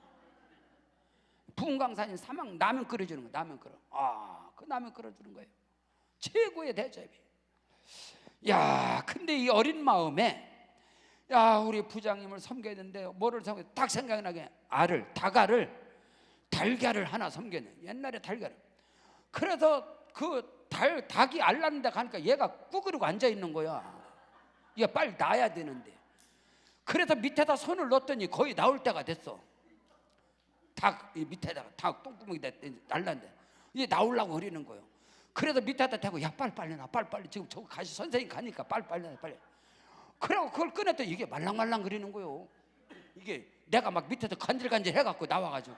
A: 부흥강사님 삼양라면 끓여주는 거예요. 라면 끓여. 그 라면 끓여주는 거예요. 최고의 대접이. 야, 근데 이 어린 마음에 야, 우리 부장님을 섬겨야 되는데 뭐를 섬겨? 딱 생각나게 닭알을 달걀을 하나 섬겼네. 옛날에 달걀을. 그래서 그 닭이 알 낳는다 가니까 얘가 꾸그리고 앉아 있는 거야. 얘가 빨리 낳아야 되는데. 그래서 밑에다 손을 넣었더니 거의 나올 때가 됐어. 닭 밑에다가 닭 똥구멍이 날랐는데 이제 나오려고 그러는 거예요. 그래서 밑에다 대고 야 빨리 나 빨리 지금 저거 가시 선생님 가니까 빨리. 그래고 그걸 꺼냈더니 이게 말랑말랑 그리는 거예요. 이게 내가 막 밑에서 간질간질 해갖고 나와가지고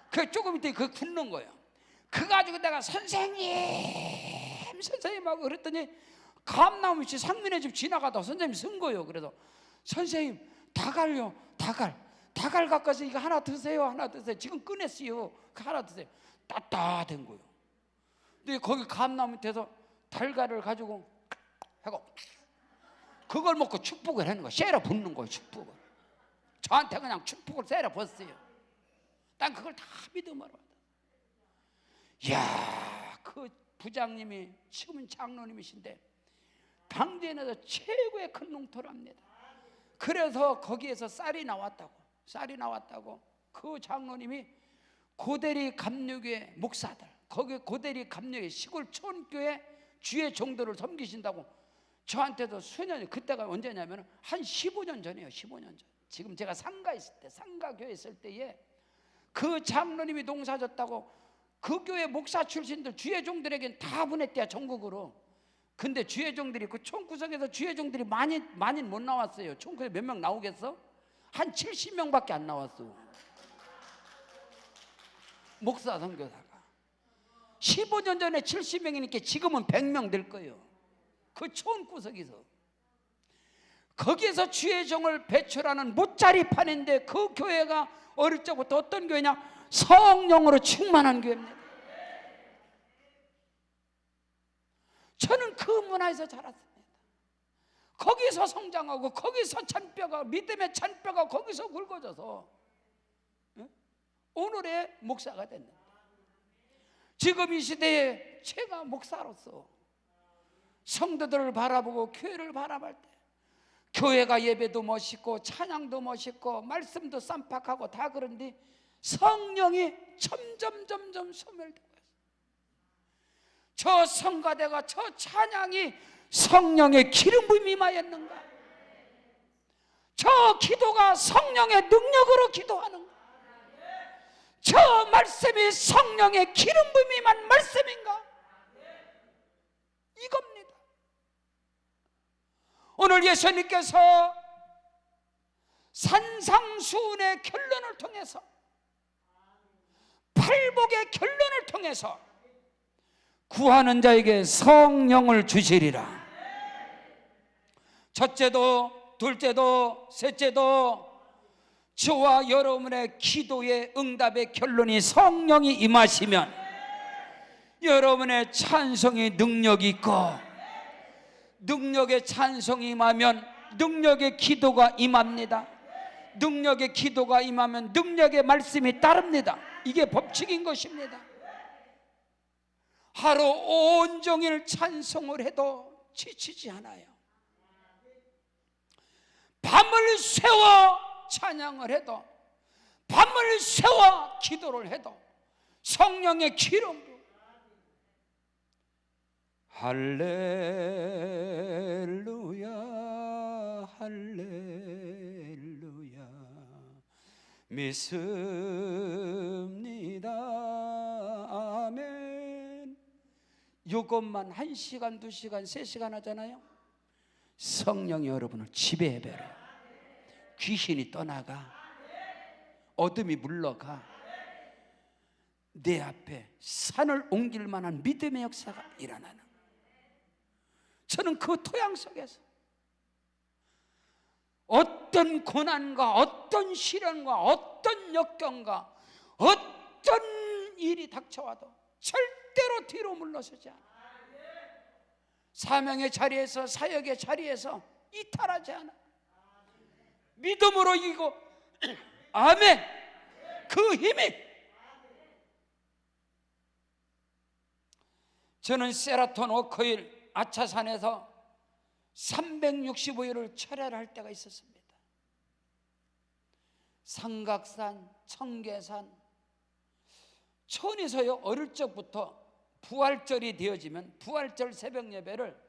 A: 그 조금 있더니 그거 굳는 거예요. 그거 가지고 내가 선생님하고 그랬더니 감나무씨 상민의 집 지나가다 선생님이 쓴 거예요. 그래서 선생님 닭알 갖고 와서 이거 하나 드세요. 지금 꺼냈어요. 그 하나 드세요. 따뜻한 거예요. 근데 거기 감나무 밑에서 달걀을 가지고 하고 그걸 먹고 축복을 하는 거예요. 쎄려 붓는 거예요. 축복을. 저한테 그냥 축복을 쎄려 붓어요. 난 그걸 다 믿음으로 받아. 이야, 그 부장님이 지금은 장로님이신데 당대에 내서 최고의 큰 농토랍니다. 그래서 거기에서 쌀이 나왔다고 그 장로님이 고대리 감리교회 목사들, 거기 고대리 감리교회 시골 촌교회 주의 종들을 섬기신다고 저한테도 수년이, 그때가 언제냐면 한 15년 전이에요. 15년 전. 지금 제가 상가교회 있을 때에 그 장로님이 농사졌다고 그 교회 목사 출신들 주의 종들에겐 다 보냈대요. 전국으로. 근데 주의 종들이 그 총구석에서 주의 종들이 많이 못 나왔어요. 총구석에 몇 명 나오겠어? 한 70명밖에 안 나왔어. 목사 선교사가 15년 전에 70명이니까 지금은 100명 될 거예요. 그 총구석에서 거기에서 주의 종을 배출하는 못자리판인데 그 교회가 어릴 적부터 어떤 교회냐? 성령으로 충만한 교회입니다. 저는 그 문화에서 자랐습니다. 거기서 성장하고 거기서 잔뼈가, 믿음의 잔뼈가 거기서 굵어져서 오늘의 목사가 됐는데, 지금 이 시대에 제가 목사로서 성도들을 바라보고 교회를 바라볼 때 교회가 예배도 멋있고 찬양도 멋있고 말씀도 쌈박하고 다 그런데 성령이 점점 소멸되고 있어요. 저 성가대가, 저 찬양이 성령의 기름 부음이 임하였는가? 저 기도가 성령의 능력으로 기도하는가? 저 말씀이 성령의 기름 부음이 임한 말씀인가? 이겁니다. 오늘 예수님께서 산상수훈의 결론을 통해서, 팔복의 결론을 통해서 구하는 자에게 성령을 주시리라. 첫째도 둘째도 셋째도 저와 여러분의 기도의 응답의 결론이 성령이 임하시면 여러분의 찬송의 능력이 있고, 능력의 찬송이 임하면 능력의 기도가 임합니다. 능력의 기도가 임하면 능력의 말씀이 따릅니다. 이게 법칙인 것입니다. 하루 온종일 찬송을 해도 지치지 않아요. 밤을 새워 찬양을 해도, 밤을 새워 기도를 해도 성령의 기름, 할렐루야 할렐루야 믿습니다. 아멘. 이것만 1시간, 2시간, 3시간 하잖아요. 성령이 여러분을 지배해버려요. 귀신이 떠나가, 어둠이 물러가, 내 앞에 산을 옮길 만한 믿음의 역사가 일어나는, 저는 그 토양 속에서 어떤 고난과 어떤 시련과 어떤 역경과 어떤 일이 닥쳐와도 절대로 뒤로 물러서지 않아. 사명의 자리에서, 사역의 자리에서 이탈하지 않아. 믿음으로 이기고 아멘. 그 힘이, 저는 세라톤 오크힐 아차산에서 365일을 철야를 할 때가 있었습니다. 삼각산, 청계산, 천에서요, 어릴 적부터 부활절이 되어지면 부활절 새벽 예배를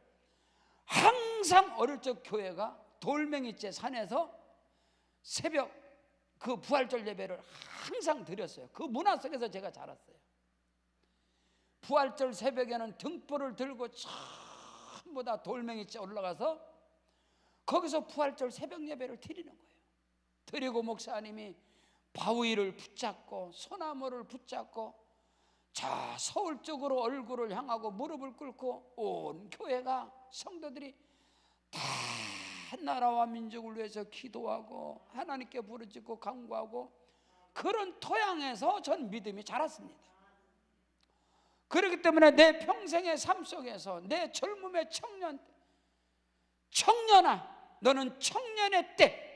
A: 항상 어릴 적 교회가 돌멩이째 산에서 새벽 그 부활절 예배를 항상 드렸어요. 그 문화 속에서 제가 자랐어요. 부활절 새벽에는 등불을 들고 전부 다 돌멩이째 올라가서 거기서 부활절 새벽 예배를 드리는 거예요. 드리고 목사님이 바위를 붙잡고 소나무를 붙잡고 자 서울 쪽으로 얼굴을 향하고 무릎을 꿇고 온 교회가, 성도들이 다 나라와 민족을 위해서 기도하고 하나님께 부르짖고 간구하고, 그런 토양에서 전 믿음이 자랐습니다. 그렇기 때문에 내 평생의 삶 속에서 내 젊음의 청년아, 너는 청년의 때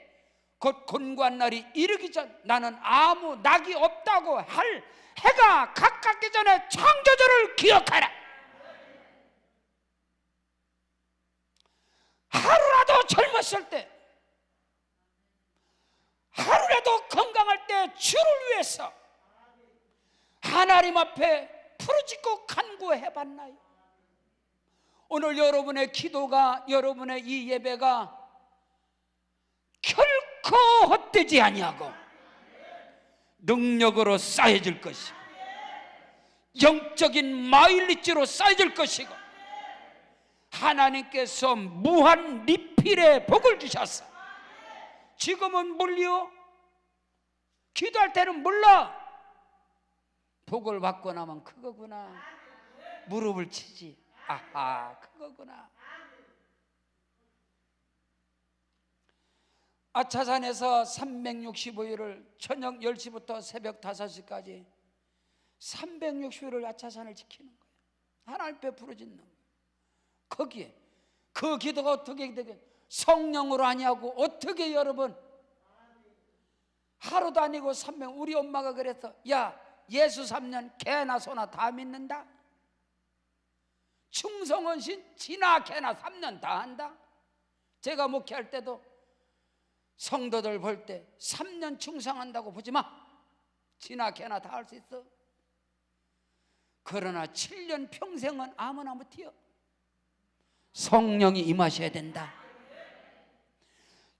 A: 곧 곤고한 날이 이르기 전 나는 아무 낙이 없다고 할 해가 가깝기 전에 창조주를 기억하라. 하루라도 젊었을 때, 하루라도 건강할 때 주를 위해서 하나님 앞에 부르짖고 간구해봤나요? 오늘 여러분의 기도가, 여러분의 이 예배가 결코 헛되지 아니하고 능력으로 쌓여질 것이고 영적인 마일리지로 쌓여질 것이고 하나님께서 무한 리필의 복을 주셨어. 지금은 몰려, 기도할 때는 몰라. 복을 받고 나면 그거구나. 무릎을 치지. 아하, 그거구나. 아차산에서 365일을 저녁 10시부터 새벽 5시까지 360일을 아차산을 지키는 거예요. 하나님 앞에 부르짖는 거예요. 거기에 그 기도가 어떻게 되겠, 성령으로 아니하고 어떻게 여러분 하루도 아니고 3명, 우리 엄마가 그랬어. 야, 예수 3년 개나 소나 다 믿는다. 충성원신 지나 개나 3년 다 한다. 제가 목회할 때도 성도들 볼 때 3년 충성한다고 보지 마. 지나 개나 다 할 수 있어. 그러나 7년 평생은 아무나 못해요. 성령이 임하셔야 된다.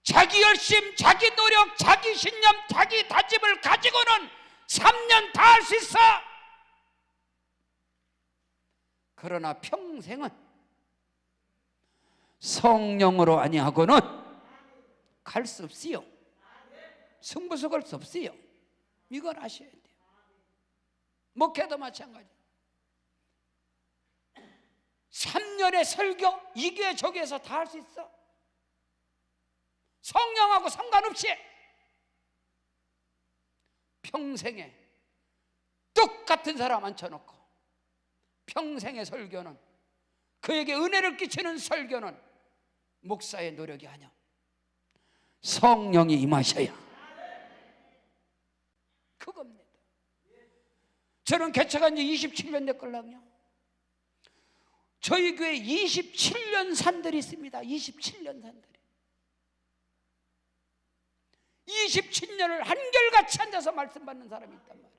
A: 자기 열심, 자기 노력, 자기 신념, 자기 다짐을 가지고는 3년 다 할 수 있어. 그러나 평생은 성령으로 아니하고는 갈 수 없어요. 승부수 걸 수 없어요. 이걸 아셔야 돼요. 목회도 마찬가지. 3년의 설교, 이 교회 저 교회에서 다 할 수 있어. 성령하고 상관없이 평생에 똑같은 사람 앉혀놓고 평생의 설교는, 그에게 은혜를 끼치는 설교는 목사의 노력이 아니야. 성령이 임하셔야 그겁니다. 저는 개척한 지 27년 됐걸랑요. 저희 교회 27년 산들이 있습니다. 27년 산들이 27년을 한결같이 앉아서 말씀 받는 사람이 있단 말이에요.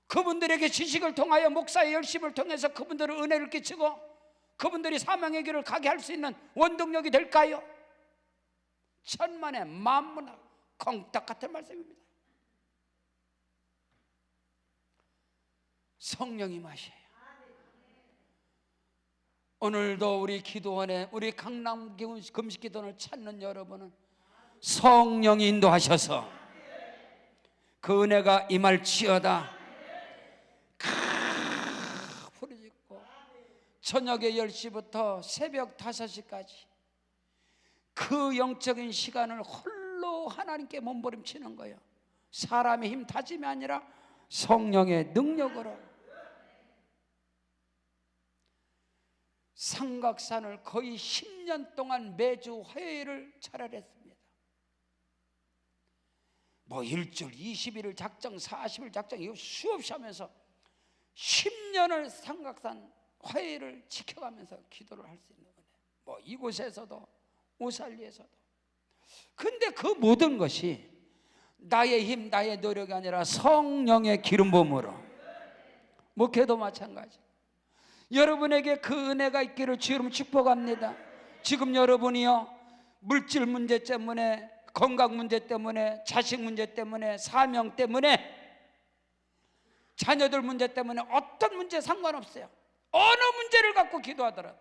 A: 그분들에게 지식을 통하여 목사의 열심을 통해서 그분들을 은혜를 끼치고 그분들이 사명의 길을 가게 할 수 있는 원동력이 될까요? 천만에 만분의 콩떡 같은 말씀입니다. 성령이 마셔요. 오늘도 우리 기도원에 우리 강남 금식기도원을 찾는 여러분은 성령이 인도하셔서 그 은혜가 임할지어다. 부르짖고 저녁에 10시부터 새벽 5시까지 그 영적인 시간을 홀로 하나님께 몸부림치는 거예요. 사람의 힘 다짐이 아니라 성령의 능력으로. 삼각산을 거의 10년 동안 매주 화요일을 철회했습니다. 뭐 일주일, 20일을 작정, 40일 작정 이거 수없이 하면서 10년을 삼각산 화요일을 지켜가면서 기도를 할 수 있는 거예요. 뭐 이곳에서도 오살리에서도. 근데 그 모든 것이 나의 힘, 나의 노력이 아니라 성령의 기름 부음으로. 목회도 마찬가지. 여러분에게 그 은혜가 있기를 주 이름 축복합니다. 지금 여러분이요 물질 문제 때문에, 건강 문제 때문에, 자식 문제 때문에, 사명 때문에, 자녀들 문제 때문에 어떤 문제 상관없어요. 어느 문제를 갖고 기도하더라도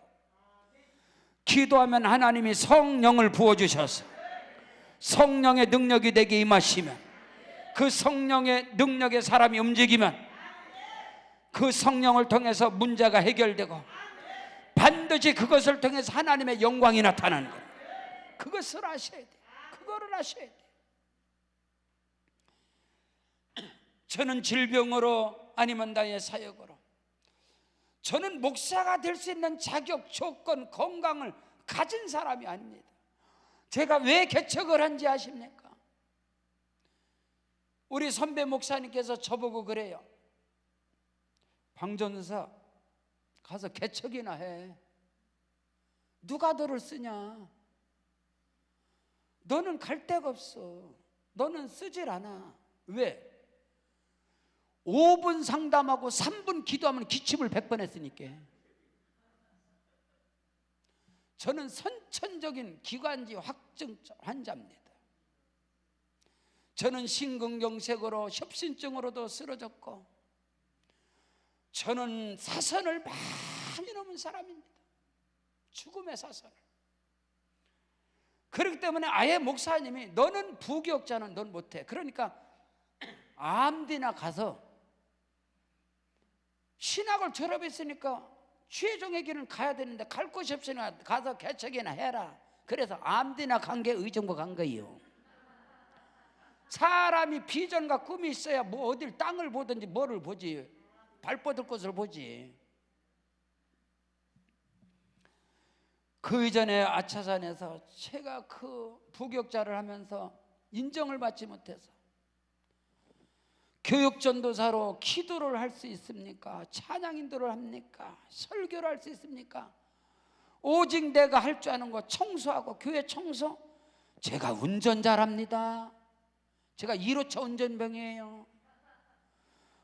A: 기도하면 하나님이 성령을 부어주셔서 성령의 능력이 되게 임하시면, 그 성령의 능력에 사람이 움직이면 그 성령을 통해서 문제가 해결되고 반드시 그것을 통해서 하나님의 영광이 나타나는 거예요. 그것을 아셔야 돼요. 그거를 아셔야 돼요. 저는 질병으로 아니면 나의 사역으로, 저는 목사가 될 수 있는 자격, 조건, 건강을 가진 사람이 아닙니다. 제가 왜 개척을 한지 아십니까? 우리 선배 목사님께서 저보고 그래요. 방전사 가서 개척이나 해. 누가 너를 쓰냐? 너는 갈 데가 없어. 너는 쓰질 않아. 왜? 5분 상담하고 3분 기도하면 기침을 100번 했으니까. 저는 선천적인 기관지 확증 환자입니다. 저는 심근경색으로 협신증으로도 쓰러졌고, 저는 사선을 많이 넘은 사람입니다. 죽음의 사선을. 그렇기 때문에 아예 목사님이 너는 부교육자는 넌 못해. 그러니까 아무데나 가서, 신학을 졸업했으니까 최종의 길은 가야 되는데 갈 곳이 없으니까 가서 개척이나 해라. 그래서 아무데나 간 게 의정부 간 거예요. 사람이 비전과 꿈이 있어야 뭐 어딜 땅을 보든지 뭐를 보지, 발뻗을 곳을 보지. 그 이전에 아차산에서 제가 그 부교육자를 하면서 인정을 받지 못해서 교육전도사로 기도를 할 수 있습니까? 찬양 인도를 합니까? 설교를 할 수 있습니까? 오직 내가 할 줄 아는 거 청소하고, 교회 청소. 제가 운전 잘합니다. 제가 1호차 운전병이에요.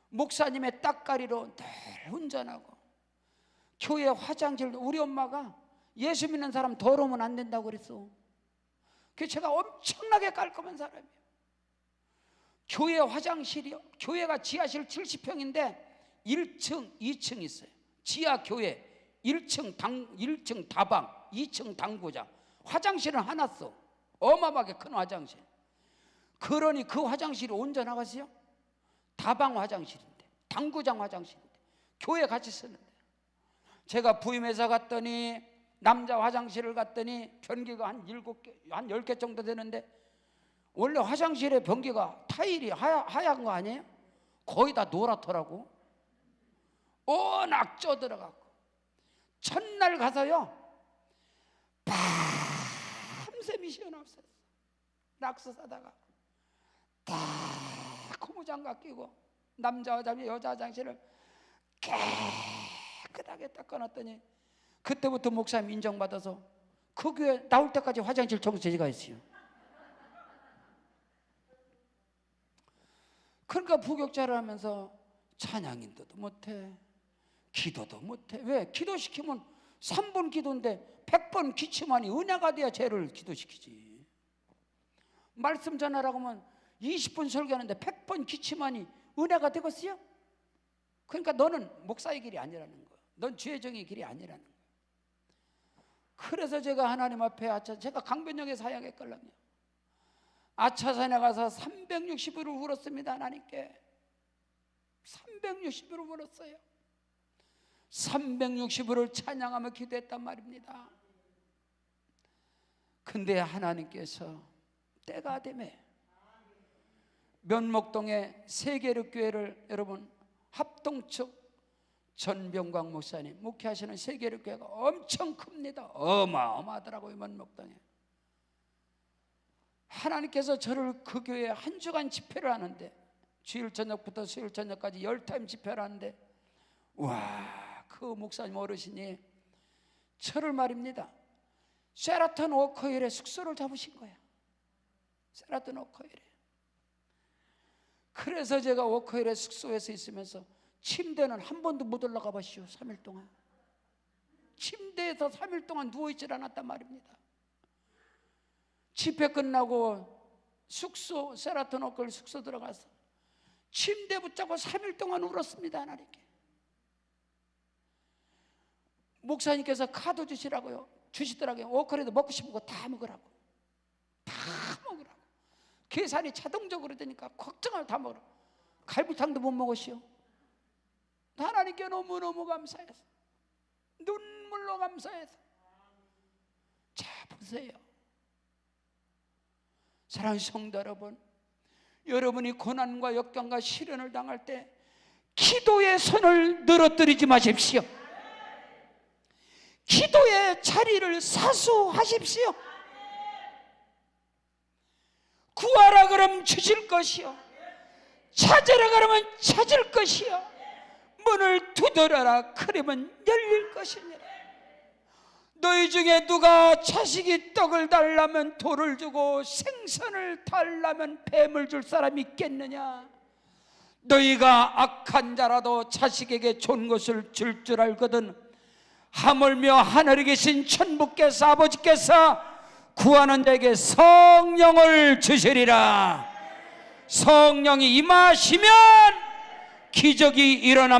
A: 목사님의 따까리로 늘 운전하고, 교회 화장실도 우리 엄마가 예수 믿는 사람 더러우면 안 된다고 그랬어. 그래서 제가 엄청나게 깔끔한 사람이에요. 교회 화장실이요, 교회가 지하실 70평인데 1층, 2층 있어요. 지하 교회 1층 다방, 2층 당구장, 화장실은 하나 써. 어마어마하게 큰 화장실. 그러니 그 화장실이 언제 나가세요? 다방 화장실인데, 당구장 화장실인데, 교회 같이 쓰는데. 제가 부임해서 갔더니 남자 화장실을 갔더니 변기가 한 7개, 한 10개 정도 되는데, 원래 화장실에 변기가 타일이 하얀 거 아니에요? 거의 다 노랗더라고. 워낙 쪄들어갖고. 첫날 가서요 밤새 미션 없었어. 락스 사다가 다 고무장갑 끼고 남자 화장실, 여자 화장실을 깨끗하게 닦아놨더니, 그때부터 목사님 인정받아서 그 교회 나올 때까지 화장실 청소 제가 했어요. 그러니까 부교육자를 하면서 찬양인도도 못해, 기도도 못해. 왜? 기도시키면 3번 기도인데 100번 기침하니 은혜가 돼야 죄를 기도시키지. 말씀 전하라고 하면 20분 설교하는데 100번 기침하니 은혜가 되겠어요? 그러니까 너는 목사의 길이 아니라는 거야. 넌 주의정의 길이 아니라는 거야. 그래서 제가 하나님 앞에 제가 강변역에 사역했거든요. 아차산에 가서 360일을 울었습니다. 하나님께 360일을 울었어요. 360일을 찬양하며 기도했단 말입니다. 근데 하나님께서 때가 되매 면목동에 세계력교회를 여러분 합동측 전병광 목사님 목회하시는 세계력교회가 엄청 큽니다. 어마어마하더라고요. 면목동에. 하나님께서 저를 그 교회에 한 주간 집회를 하는데, 주일 저녁부터 수요일 저녁까지 10타임 집회를 하는데, 와, 그 목사님 어르신이 저를 말입니다, 세라톤 워커힐에 숙소를 잡으신 거야. 세라톤 워커힐에. 그래서 제가 워커힐의 숙소에서 있으면서 침대는 한 번도 못 올라가 봤시오. 3일 동안 침대에서 3일 동안 누워있질 않았단 말입니다. 집회 끝나고 숙소, 세라톤 워커힐 숙소 들어가서 침대 붙잡고 3일 동안 울었습니다. 하나님께. 목사님께서 카드 주시더라고요. 워커힐에도 먹고 싶은 거 다 먹으라고. 다 먹으라고. 계산이 자동적으로 되니까 걱정을 다 먹으라고. 갈비탕도 못 먹었시오. 하나님께 너무너무 감사해서, 눈물로 감사해서. 자, 보세요. 사랑하는 성도 여러분, 여러분이 고난과 역경과 시련을 당할 때 기도의 손을 늘어뜨리지 마십시오. 기도의 자리를 사수하십시오. 구하라 그러면 주실 것이요, 찾으라 그러면 찾을 것이요, 문을 두드려라 그러면 열릴 것이니라. 너희 중에 누가 자식이 떡을 달라면 돌을 주고 생선을 달라면 뱀을 줄 사람이 있겠느냐? 너희가 악한 자라도 자식에게 좋은 것을 줄 줄 알거든 하물며 하늘에 계신 천부께서 아버지께서 구하는 자에게 성령을 주시리라. 성령이 임하시면 기적이 일어납니다.